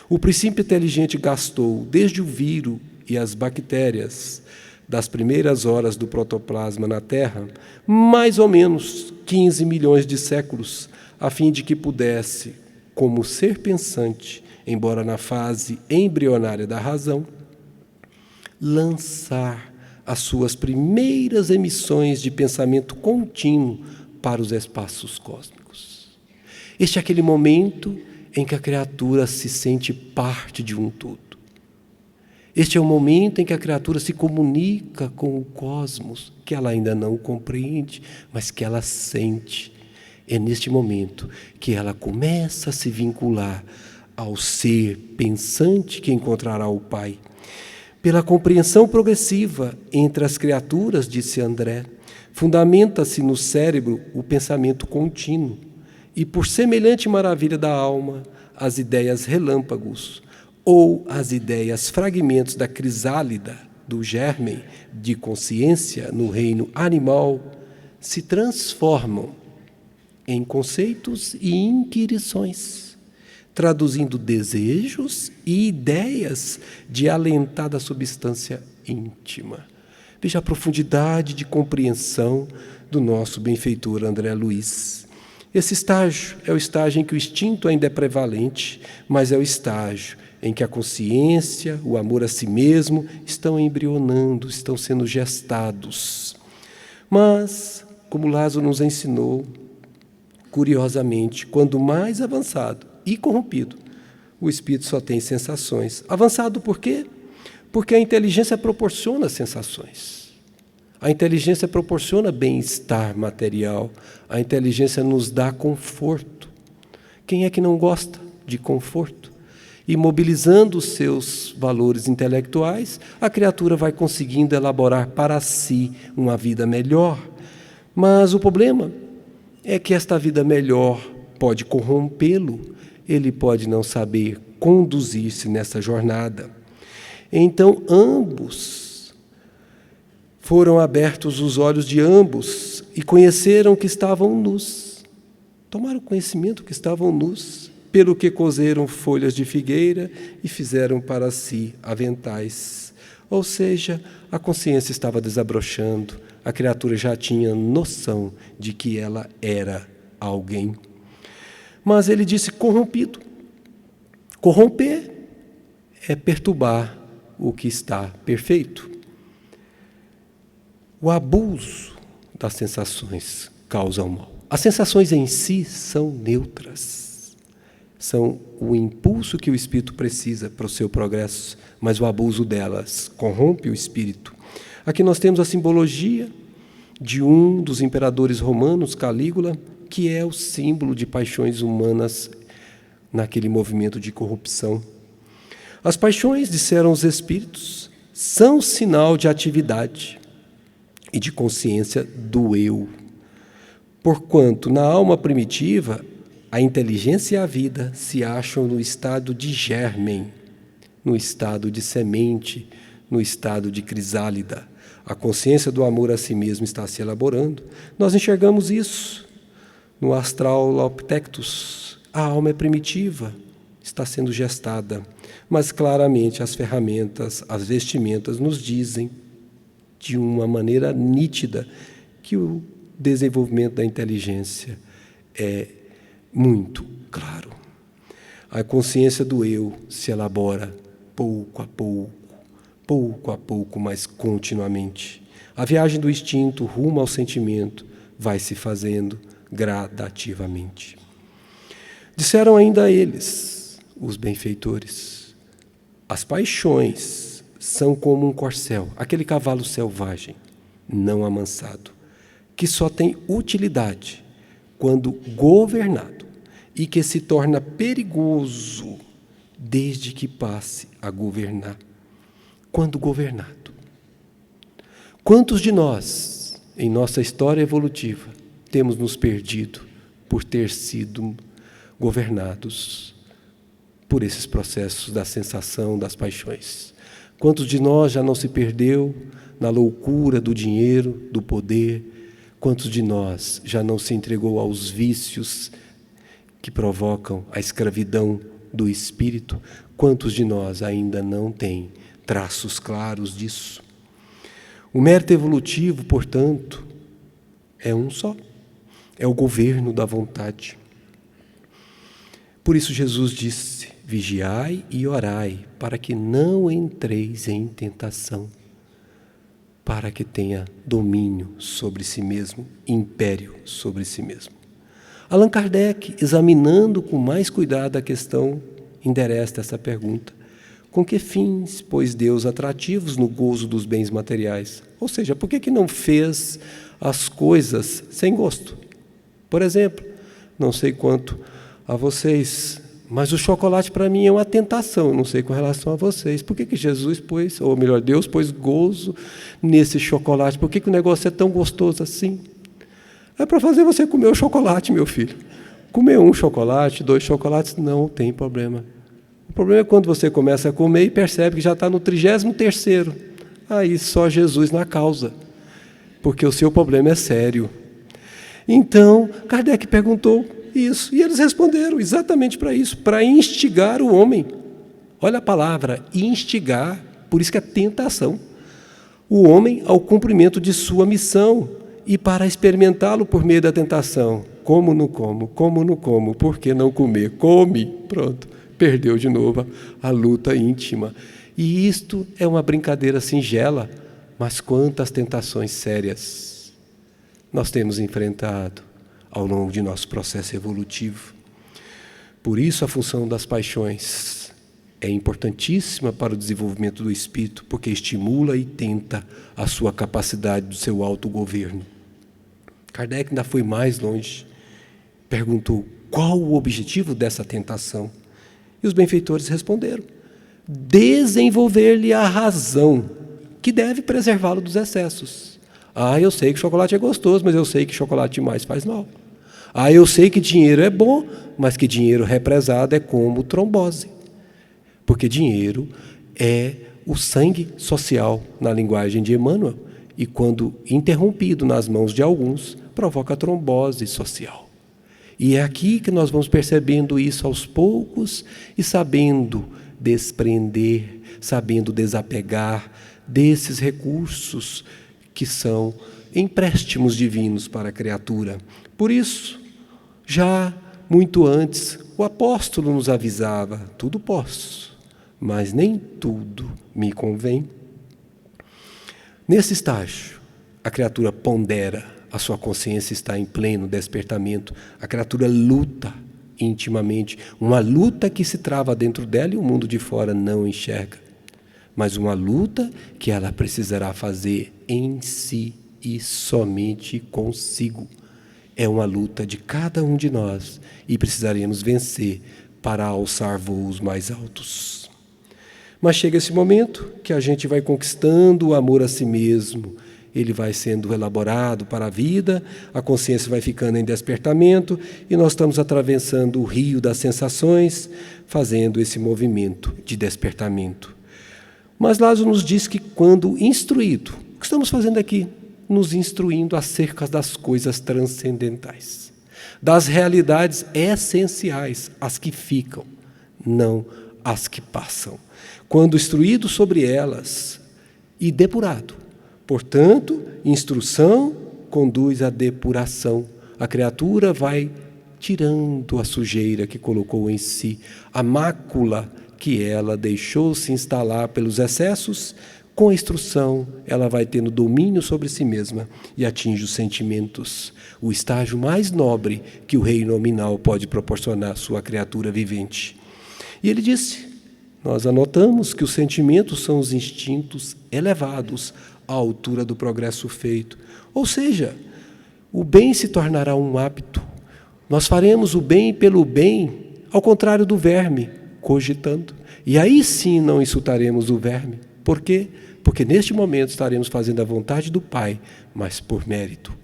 O princípio inteligente gastou, desde o vírus e as bactérias das primeiras horas do protoplasma na Terra, mais ou menos 15 milhões de séculos, a fim de que pudesse, como ser pensante, embora na fase embrionária da razão, lançar as suas primeiras emissões de pensamento contínuo para os espaços cósmicos. Este é aquele momento em que a criatura se sente parte de um todo. Este é o momento em que a criatura se comunica com o cosmos, que ela ainda não compreende, mas que ela sente. É neste momento que ela começa a se vincular ao ser pensante que encontrará o Pai. Pela compreensão progressiva entre as criaturas, disse André, fundamenta-se no cérebro o pensamento contínuo, e por semelhante maravilha da alma, as ideias relâmpagos, ou as ideias fragmentos da crisálida, do germe de consciência no reino animal, se transformam em conceitos e inquirições, traduzindo desejos e ideias de alentada substância íntima. Veja a profundidade de compreensão do nosso benfeitor André Luiz. Esse estágio é o estágio em que o instinto ainda é prevalente, mas é o estágio em que a consciência, o amor a si mesmo, estão embrionando, estão sendo gestados. Mas, como Lázaro nos ensinou, curiosamente, quando mais avançado e corrompido, o espírito só tem sensações. Avançado por quê? Porque a inteligência proporciona sensações. A inteligência proporciona bem-estar material. A inteligência nos dá conforto. Quem é que não gosta de conforto? E mobilizando os seus valores intelectuais, a criatura vai conseguindo elaborar para si uma vida melhor. Mas o problema é que esta vida melhor pode corrompê-lo, ele pode não saber conduzir-se nessa jornada. Então, ambos foram abertos os olhos de ambos e conheceram que estavam nus. Tomaram conhecimento que estavam nus pelo que cozeram folhas de figueira e fizeram para si aventais. Ou seja, a consciência estava desabrochando, a criatura já tinha noção de que ela era alguém. Mas ele disse corrompido. Corromper é perturbar o que está perfeito. O abuso das sensações causa o mal. As sensações em si são neutras. São o impulso que o espírito precisa para o seu progresso, mas o abuso delas corrompe o espírito. Aqui nós temos a simbologia de um dos imperadores romanos, Calígula, que é o símbolo de paixões humanas naquele movimento de corrupção. As paixões, disseram os espíritos, são sinal de atividade e de consciência do eu. Porquanto, na alma primitiva, a inteligência e a vida se acham no estado de germen, no estado de semente, no estado de crisálida. A consciência do amor a si mesmo está se elaborando. Nós enxergamos isso no Australopithecus. A alma é primitiva, está sendo gestada, mas claramente as ferramentas, as vestimentas nos dizem de uma maneira nítida que o desenvolvimento da inteligência é muito claro. A consciência do eu se elabora pouco a pouco, mas continuamente. A viagem do instinto rumo ao sentimento vai se fazendo gradativamente. Disseram ainda eles, os benfeitores, as paixões são como um corcel, aquele cavalo selvagem, não amansado, que só tem utilidade quando governado e que se torna perigoso desde que passe a governar. Quando governado. Quantos de nós, em nossa história evolutiva, temos nos perdido por ter sido governados por esses processos da sensação, das paixões? Quantos de nós já não se perdeu na loucura do dinheiro, do poder? Quantos de nós já não se entregou aos vícios que provocam a escravidão do espírito? Quantos de nós ainda não têm traços claros disso? O mérito evolutivo, portanto, é um só. É o governo da vontade. Por isso Jesus disse, vigiai e orai, para que não entreis em tentação, para que tenha domínio sobre si mesmo, império sobre si mesmo. Allan Kardec, examinando com mais cuidado a questão, endereça essa pergunta. Com que fins pôs Deus atrativos no gozo dos bens materiais? Ou seja, por que não fez as coisas sem gosto? Por exemplo, não sei quanto a vocês, mas o chocolate para mim é uma tentação, não sei com relação a vocês. Por que Jesus pôs, ou melhor, Deus pôs gozo nesse chocolate? Por que o negócio é tão gostoso assim? É para fazer você comer o chocolate, meu filho. Comer um chocolate, 2 chocolates, não tem problema. O problema é quando você começa a comer e percebe que já está no 33º. Aí só Jesus na causa, porque o seu problema é sério. Então, Kardec perguntou isso, e eles responderam exatamente para isso, para instigar o homem. Olha a palavra, instigar, por isso que é tentação. O homem ao cumprimento de sua missão e para experimentá-lo por meio da tentação. Como não como? Como não como? Por que não comer? Come, pronto. Perdeu de novo a luta íntima. E isto é uma brincadeira singela, mas quantas tentações sérias nós temos enfrentado ao longo de nosso processo evolutivo. Por isso a função das paixões é importantíssima para o desenvolvimento do espírito, porque estimula e tenta a sua capacidade do seu autogoverno. Kardec ainda foi mais longe, perguntou qual o objetivo dessa tentação. E os benfeitores responderam, desenvolver-lhe a razão, que deve preservá-lo dos excessos. Eu sei que chocolate é gostoso, mas eu sei que chocolate demais faz mal. Eu sei que dinheiro é bom, mas que dinheiro represado é como trombose. Porque dinheiro é o sangue social, na linguagem de Emmanuel, e quando interrompido nas mãos de alguns, provoca trombose social. E é aqui que nós vamos percebendo isso aos poucos e sabendo desprender, sabendo desapegar desses recursos que são empréstimos divinos para a criatura. Por isso, já muito antes, o apóstolo nos avisava: tudo posso, mas nem tudo me convém. Nesse estágio, a criatura pondera, a sua consciência está em pleno despertamento, a criatura luta intimamente, uma luta que se trava dentro dela e o mundo de fora não enxerga, mas uma luta que ela precisará fazer em si e somente consigo. É uma luta de cada um de nós e precisaremos vencer para alçar voos mais altos. Mas chega esse momento que a gente vai conquistando o amor a si mesmo, ele vai sendo elaborado para a vida, a consciência vai ficando em despertamento e nós estamos atravessando o rio das sensações, fazendo esse movimento de despertamento. Mas Lázaro nos diz que quando instruído, o que estamos fazendo aqui? Nos instruindo acerca das coisas transcendentais, das realidades essenciais, as que ficam, não as que passam. Quando instruído sobre elas e depurado, portanto, instrução conduz à depuração. A criatura vai tirando a sujeira que colocou em si, a mácula que ela deixou se instalar pelos excessos. Com a instrução, ela vai tendo domínio sobre si mesma e atinge os sentimentos, o estágio mais nobre que o reino nominal pode proporcionar à sua criatura vivente. E ele disse, nós anotamos que os sentimentos são os instintos elevados à altura do progresso feito. Ou seja, o bem se tornará um hábito. Nós faremos o bem pelo bem, ao contrário do verme, cogitando. E aí sim não insultaremos o verme. Por quê? Porque neste momento estaremos fazendo a vontade do Pai, mas por mérito.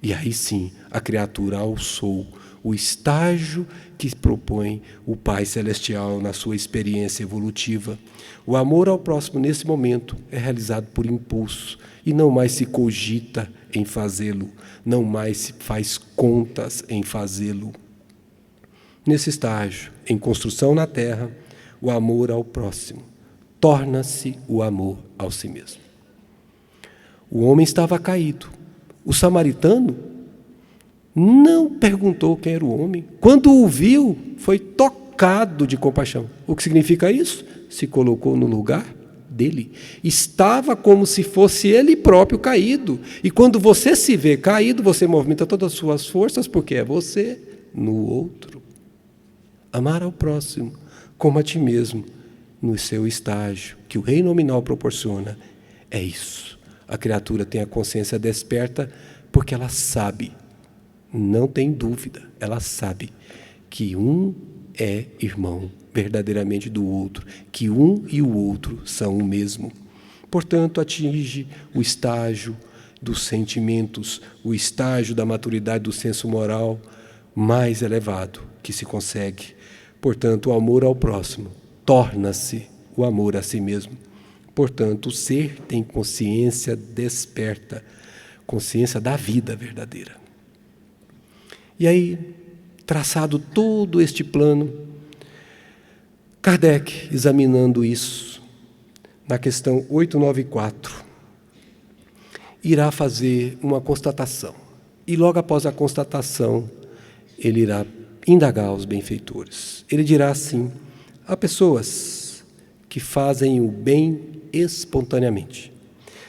E aí sim a criatura alçou o estágio que propõe o Pai Celestial na sua experiência evolutiva. O amor ao próximo nesse momento é realizado por impulso e não mais se cogita em fazê-lo, não mais se faz contas em fazê-lo. Nesse estágio, em construção na terra, o amor ao próximo torna-se o amor ao si mesmo. O homem estava caído. O samaritano não perguntou quem era o homem. Quando o viu, foi tocado de compaixão. O que significa isso? Se colocou no lugar dele. Estava como se fosse ele próprio caído. E quando você se vê caído, você movimenta todas as suas forças, porque é você no outro. Amar ao próximo como a ti mesmo, no seu estágio, que o reino nominal proporciona, é isso. A criatura tem a consciência desperta porque ela sabe, não tem dúvida, ela sabe que um é irmão verdadeiramente do outro, que um e o outro são o mesmo. Portanto, atinge o estágio dos sentimentos, o estágio da maturidade do senso moral mais elevado que se consegue. Portanto, o amor ao próximo torna-se o amor a si mesmo. Portanto, o ser tem consciência desperta, consciência da vida verdadeira. E aí, traçado todo este plano, Kardec, examinando isso, na questão 894, irá fazer uma constatação. E logo após a constatação, ele irá indagar os benfeitores. Ele dirá assim: há pessoas que fazem o bem espontaneamente,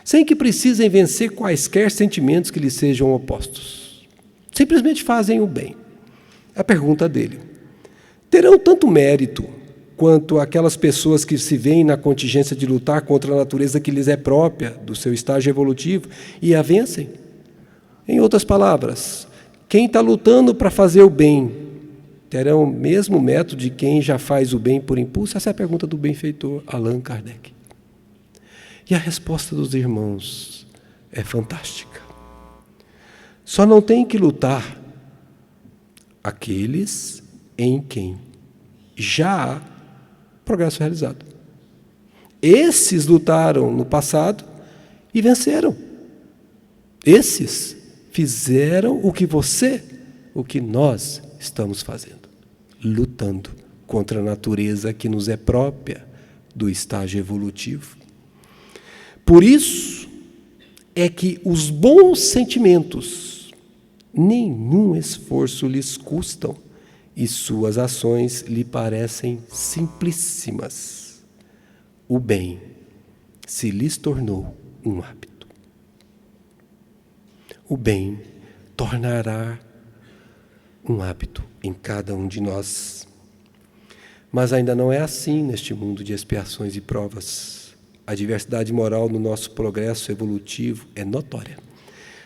sem que precisem vencer quaisquer sentimentos que lhes sejam opostos. Simplesmente fazem o bem. A pergunta dele: terão tanto mérito quanto aquelas pessoas que se veem na contingência de lutar contra a natureza que lhes é própria, do seu estágio evolutivo, e a vencem? Em outras palavras, quem está lutando para fazer o bem terão o mesmo método de quem já faz o bem por impulso? Essa é a pergunta do benfeitor Allan Kardec. E a resposta dos irmãos é fantástica. Só não tem que lutar aqueles em quem já há progresso realizado. Esses lutaram no passado e venceram. Esses fizeram o que nós estamos fazendo? Lutando contra a natureza que nos é própria do estágio evolutivo. Por isso é que os bons sentimentos nenhum esforço lhes custam e suas ações lhe parecem simplíssimas. O bem se lhes tornou um hábito. O bem tornará um hábito em cada um de nós. Mas ainda não é assim neste mundo de expiações e provas. A diversidade moral no nosso progresso evolutivo é notória.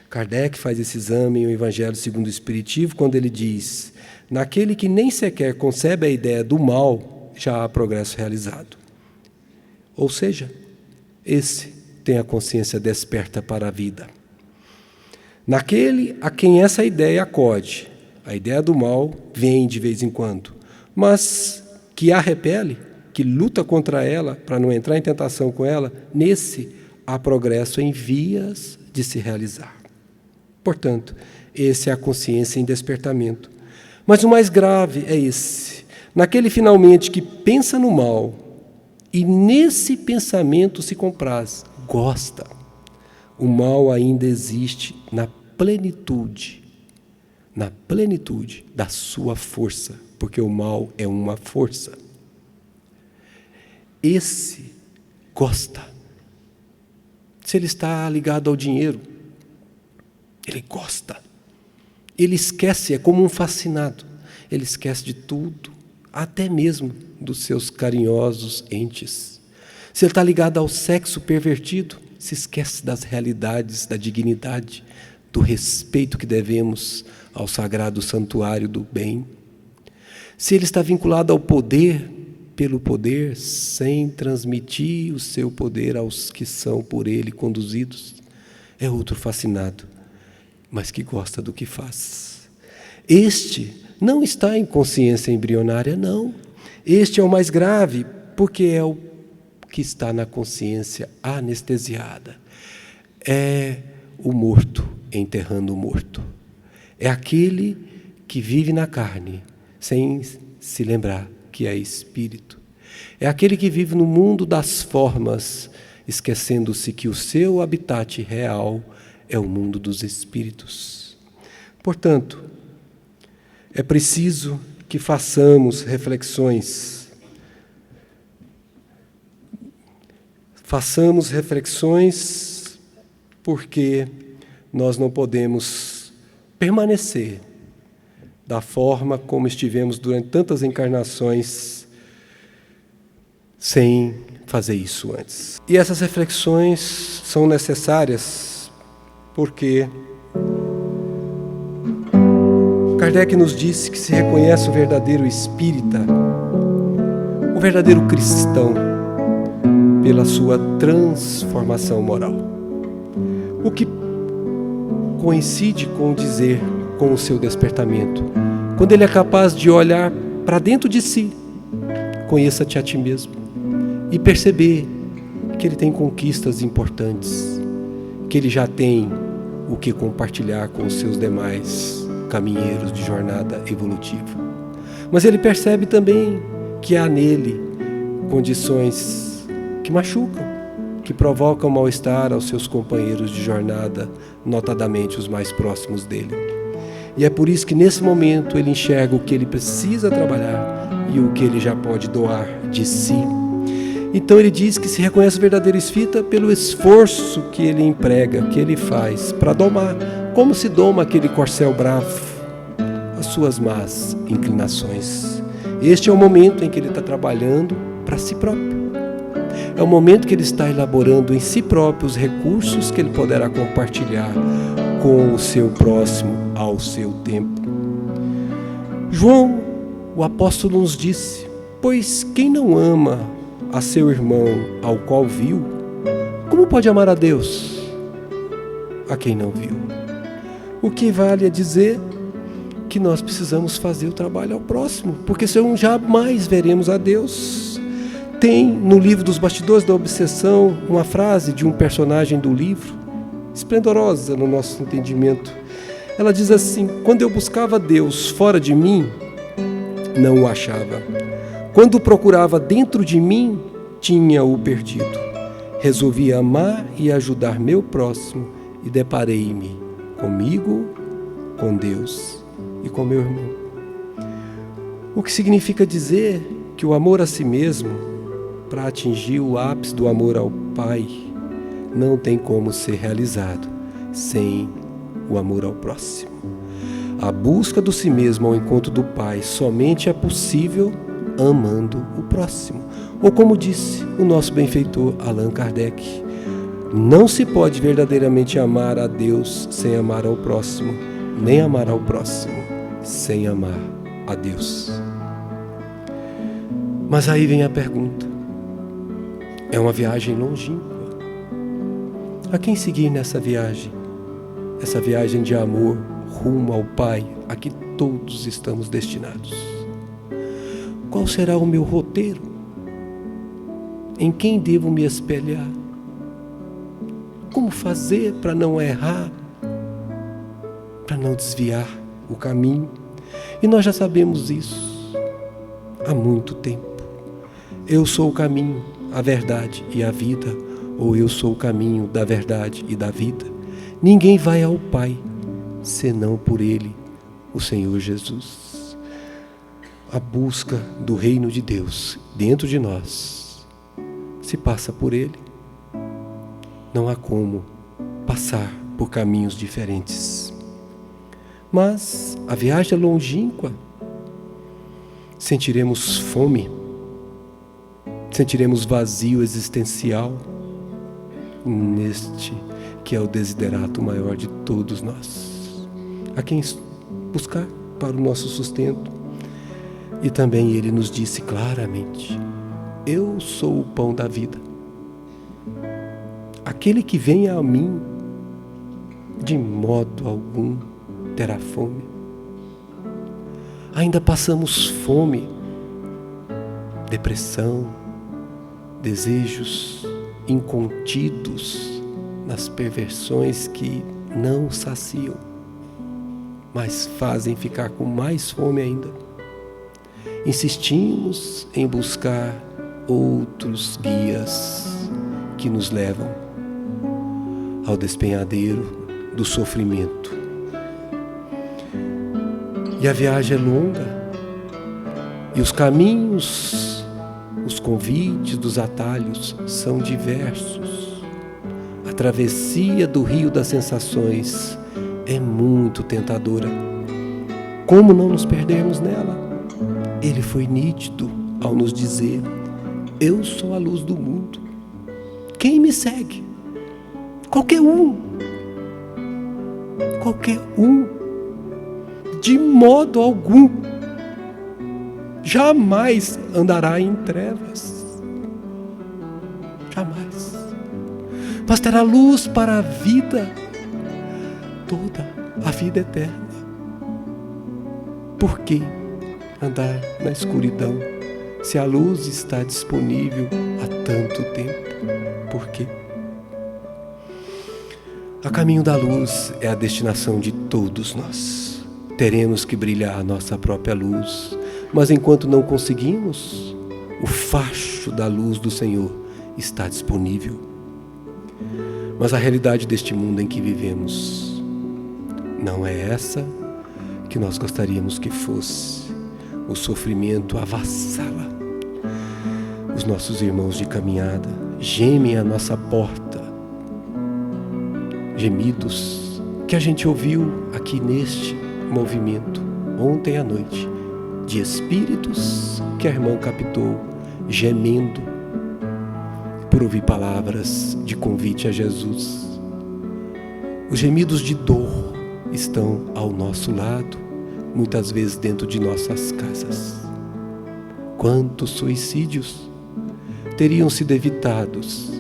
Kardec faz esse exame em O Evangelho segundo o Espiritismo, quando ele diz: naquele que nem sequer concebe a ideia do mal, já há progresso realizado. Ou seja, esse tem a consciência desperta para a vida. Naquele a quem essa ideia acode, a ideia do mal vem de vez em quando, mas que a repele, que luta contra ela para não entrar em tentação com ela, nesse há progresso em vias de se realizar. Portanto, esse é a consciência em despertamento. Mas o mais grave é esse, naquele finalmente que pensa no mal e nesse pensamento se compraz, gosta. O mal ainda existe na plenitude da sua força, porque o mal é uma força. Esse gosta. Se ele está ligado ao dinheiro, ele gosta. Ele esquece, é como um fascinado. Ele esquece de tudo, até mesmo dos seus carinhosos entes. Se ele está ligado ao sexo pervertido, se esquece das realidades, da dignidade, do respeito que devemos ao sagrado santuário do bem. Se ele está vinculado ao poder, pelo poder, sem transmitir o seu poder aos que são por ele conduzidos, é outro fascinado, mas que gosta do que faz. Este não está em consciência embrionária, não. Este é o mais grave, porque é o que está na consciência anestesiada. É o morto enterrando o morto. É aquele que vive na carne, sem se lembrar que é espírito. É aquele que vive no mundo das formas, esquecendo-se que o seu habitat real é o mundo dos espíritos. Portanto, é preciso que façamos reflexões. Façamos reflexões porque nós não podemos permanecer da forma como estivemos durante tantas encarnações sem fazer isso antes. E essas reflexões são necessárias porque Kardec nos disse que se reconhece o verdadeiro espírita, o verdadeiro cristão, pela sua transformação moral. O que coincide com dizer com o seu despertamento, quando ele é capaz de olhar para dentro de si, conheça-te a ti mesmo, e perceber que ele tem conquistas importantes, que ele já tem o que compartilhar com os seus demais caminheiros de jornada evolutiva. Mas ele percebe também que há nele condições que machucam, que provocam mal-estar aos seus companheiros de jornada, notadamente os mais próximos dele. E é por isso que nesse momento ele enxerga o que ele precisa trabalhar e o que ele já pode doar de si. Então ele diz que se reconhece o verdadeiro espírita pelo esforço que ele emprega, que ele faz para domar, como se doma aquele corcel bravo, as suas más inclinações. Este é o momento em que ele está trabalhando para si próprio. É o momento que ele está elaborando em si próprio os recursos que ele poderá compartilhar com o seu próximo ao seu tempo. João, o apóstolo, nos disse: pois quem não ama a seu irmão ao qual viu, como pode amar a Deus a quem não viu? O que vale é dizer que nós precisamos fazer o trabalho ao próximo, porque senão jamais veremos a Deus. Tem no livro dos Bastidores da Obsessão uma frase de um personagem do livro, esplendorosa no nosso entendimento. Ela diz assim: quando eu buscava Deus fora de mim, não o achava. Quando o procurava dentro de mim, tinha-o perdido. Resolvi amar e ajudar meu próximo e deparei-me comigo, com Deus e com meu irmão. O que significa dizer que o amor a si mesmo, para atingir o ápice do amor ao Pai, não tem como ser realizado sem o amor ao próximo. A busca do si mesmo ao encontro do Pai somente é possível amando o próximo. Ou como disse o nosso benfeitor Allan Kardec, não se pode verdadeiramente amar a Deus sem amar ao próximo, nem amar ao próximo sem amar a Deus. Mas aí vem a pergunta: é uma viagem longínqua. A quem seguir nessa viagem? Essa viagem de amor rumo ao Pai, a que todos estamos destinados. Qual será o meu roteiro? Em quem devo me espelhar? Como fazer para não errar? Para não desviar o caminho? E nós já sabemos isso há muito tempo. Eu sou o caminho, a verdade e a vida, ou eu sou o caminho da verdade e da vida. Ninguém vai ao Pai senão por Ele, o Senhor Jesus. A busca do reino de Deus dentro de nós se passa por Ele. Não há como passar por caminhos diferentes. Mas a viagem é longínqua. Sentiremos fome, sentiremos vazio existencial neste que é o desiderato maior de todos nós. A quem buscar para o nosso sustento. E também Ele nos disse claramente: eu sou o pão da vida. Aquele que vem a mim, de modo algum terá fome. Ainda passamos fome, depressão, desejos incontidos nas perversões que não saciam, mas fazem ficar com mais fome ainda. Insistimos em buscar outros guias que nos levam ao despenhadeiro do sofrimento. E a viagem é longa, e os caminhos, os convites dos atalhos são diversos. A travessia do rio das sensações é muito tentadora. Como não nos perdermos nela? Ele foi nítido ao nos dizer: eu sou a luz do mundo. Quem me segue? Qualquer um, de modo algum, jamais andará em trevas. Jamais. Mas terá luz para a vida toda, a vida eterna. Por que andar na escuridão se a luz está disponível há tanto tempo? Por quê? A caminho da luz é a destinação de todos nós. Teremos que brilhar a nossa própria luz, mas enquanto não conseguimos, o facho da luz do Senhor está disponível. Mas a realidade deste mundo em que vivemos não é essa que nós gostaríamos que fosse. O sofrimento avassala. Os nossos irmãos de caminhada gemem à nossa porta. Gemidos que a gente ouviu aqui neste movimento ontem à noite, de espíritos que a irmã captou, gemendo por ouvir palavras de convite a Jesus. Os gemidos de dor estão ao nosso lado, muitas vezes dentro de nossas casas. Quantos suicídios teriam sido evitados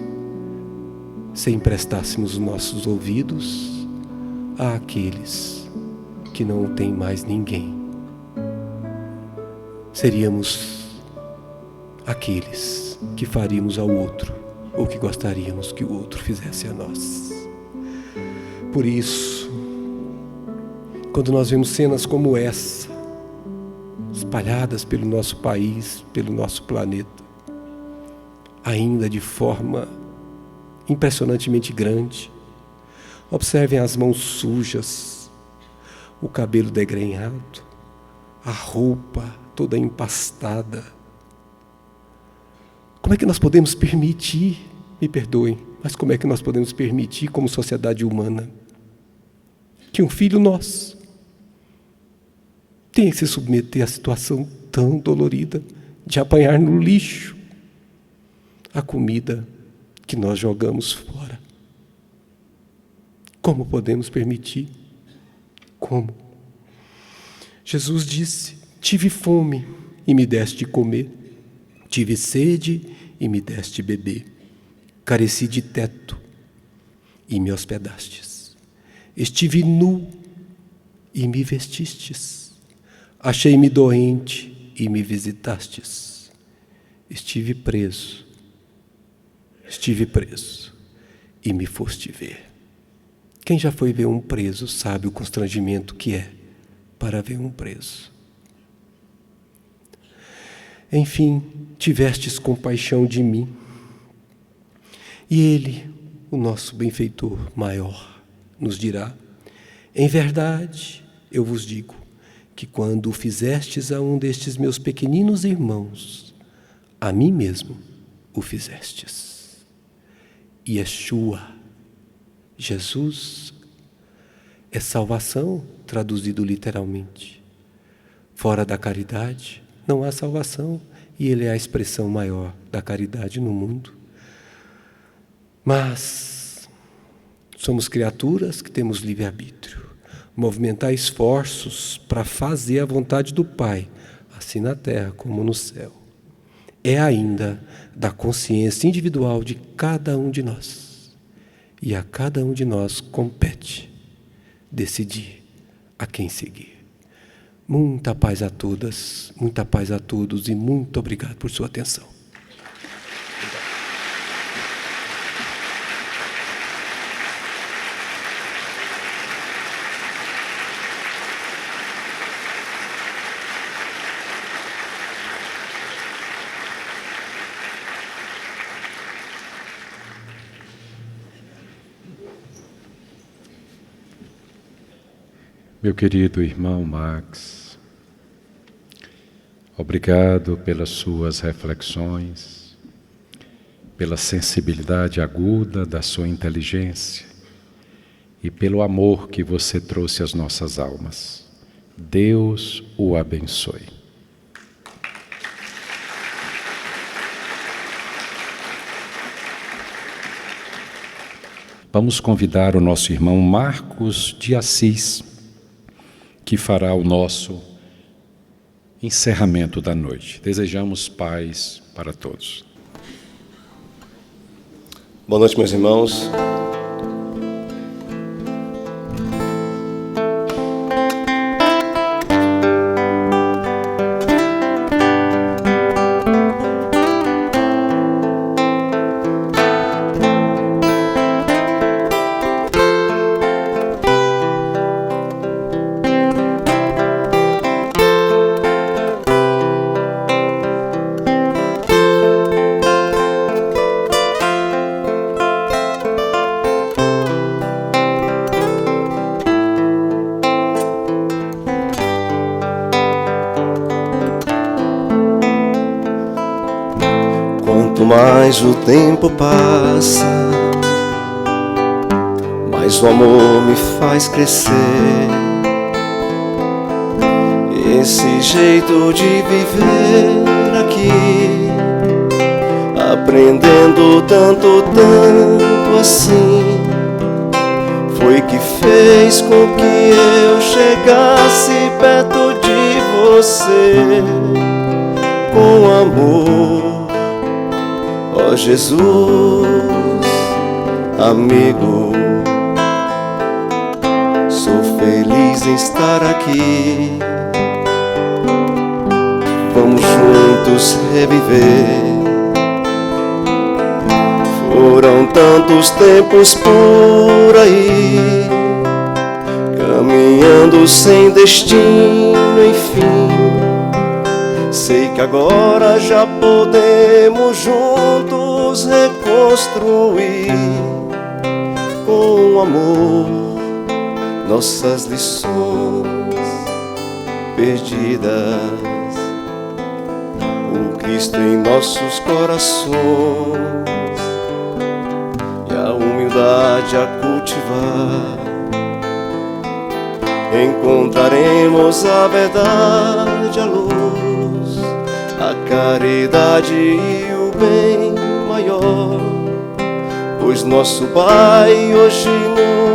se emprestássemos nossos ouvidos àqueles que não têm mais ninguém? Seríamos aqueles que faríamos ao outro o que gostaríamos que o outro fizesse a nós. Por isso, quando nós vemos cenas como essa, espalhadas pelo nosso país, pelo nosso planeta, ainda de forma impressionantemente grande. Observem as mãos sujas, o cabelo degrenhado, a roupa toda empastada. Como é que nós podemos permitir, me perdoem, mas como é que nós podemos permitir, como sociedade humana, que um filho nosso tenha que se submeter a situação tão dolorida de apanhar no lixo a comida que nós jogamos fora? Como podemos permitir? Como? Jesus disse: tive fome e me deste de comer, tive sede e me deste de beber, careci de teto e me hospedastes, estive nu e me vestistes, achei-me doente e me visitastes, estive preso e me foste ver. Quem já foi ver um preso sabe o constrangimento que é para ver um preso. Enfim, tivestes compaixão de mim. E ele, o nosso benfeitor maior, nos dirá: em verdade, eu vos digo, que quando o fizestes a um destes meus pequeninos irmãos, a mim mesmo o fizestes. Yeshua, Jesus, é salvação, traduzido literalmente. Fora da caridade, não há salvação, e ele é a expressão maior da caridade no mundo. Mas somos criaturas que temos livre-arbítrio. Movimentar esforços para fazer a vontade do Pai, assim na terra como no céu, é ainda da consciência individual de cada um de nós. E a cada um de nós compete decidir a quem seguir. Muita paz a todas, muita paz a todos e muito obrigado por sua atenção. Meu querido irmão Max, obrigado pelas suas reflexões, pela sensibilidade aguda da sua inteligência e pelo amor que você trouxe às nossas almas. Deus o abençoe. Vamos convidar o nosso irmão Marcos de Assis, que fará o nosso encerramento da noite. Desejamos paz para todos. Boa noite, meus irmãos. Quanto mais o tempo passa, mais o amor me faz crescer. Esse jeito de viver aqui, aprendendo tanto assim, foi que fez com que eu chegasse perto de você com amor. Ó Jesus, amigo, sou feliz em estar aqui. Vamos juntos reviver. Foram tantos tempos por aí, caminhando andando sem destino, enfim. Sei que agora já podemos juntos reconstruir com amor nossas lições perdidas. O Cristo em nossos corações e a humildade a cultivar. Encontraremos a verdade, a luz, a caridade e o bem maior. Pois nosso Pai hoje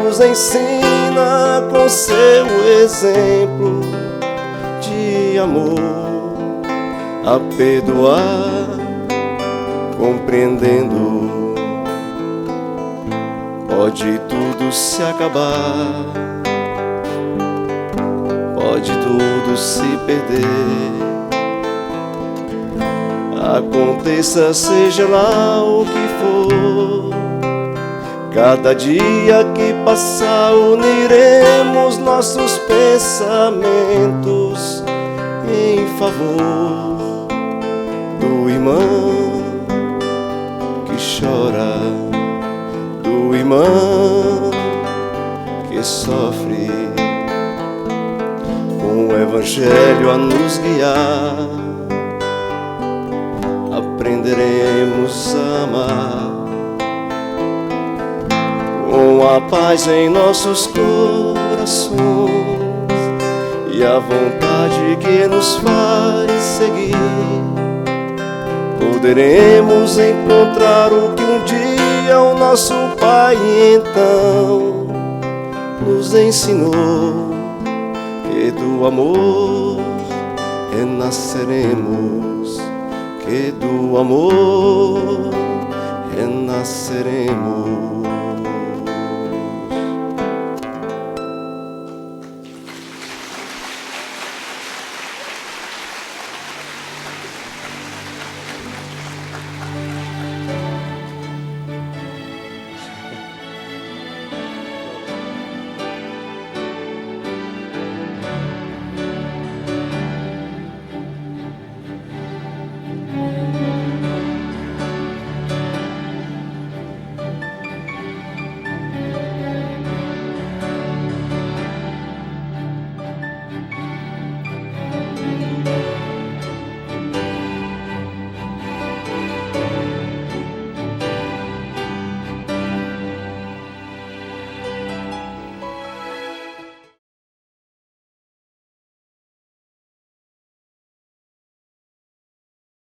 nos ensina com seu exemplo de amor a perdoar, compreendendo. Pode tudo se acabar, pode tudo se perder. Aconteça seja lá o que for, cada dia que passar uniremos nossos pensamentos em favor do irmão que chora, do irmão que sofre, com o Evangelho a nos guiar. Aprenderemos a amar com a paz em nossos corações e a vontade que nos faz seguir. Poderemos encontrar o que um dia o nosso Pai então nos ensinou, que do amor renasceremos, que do amor renasceremos.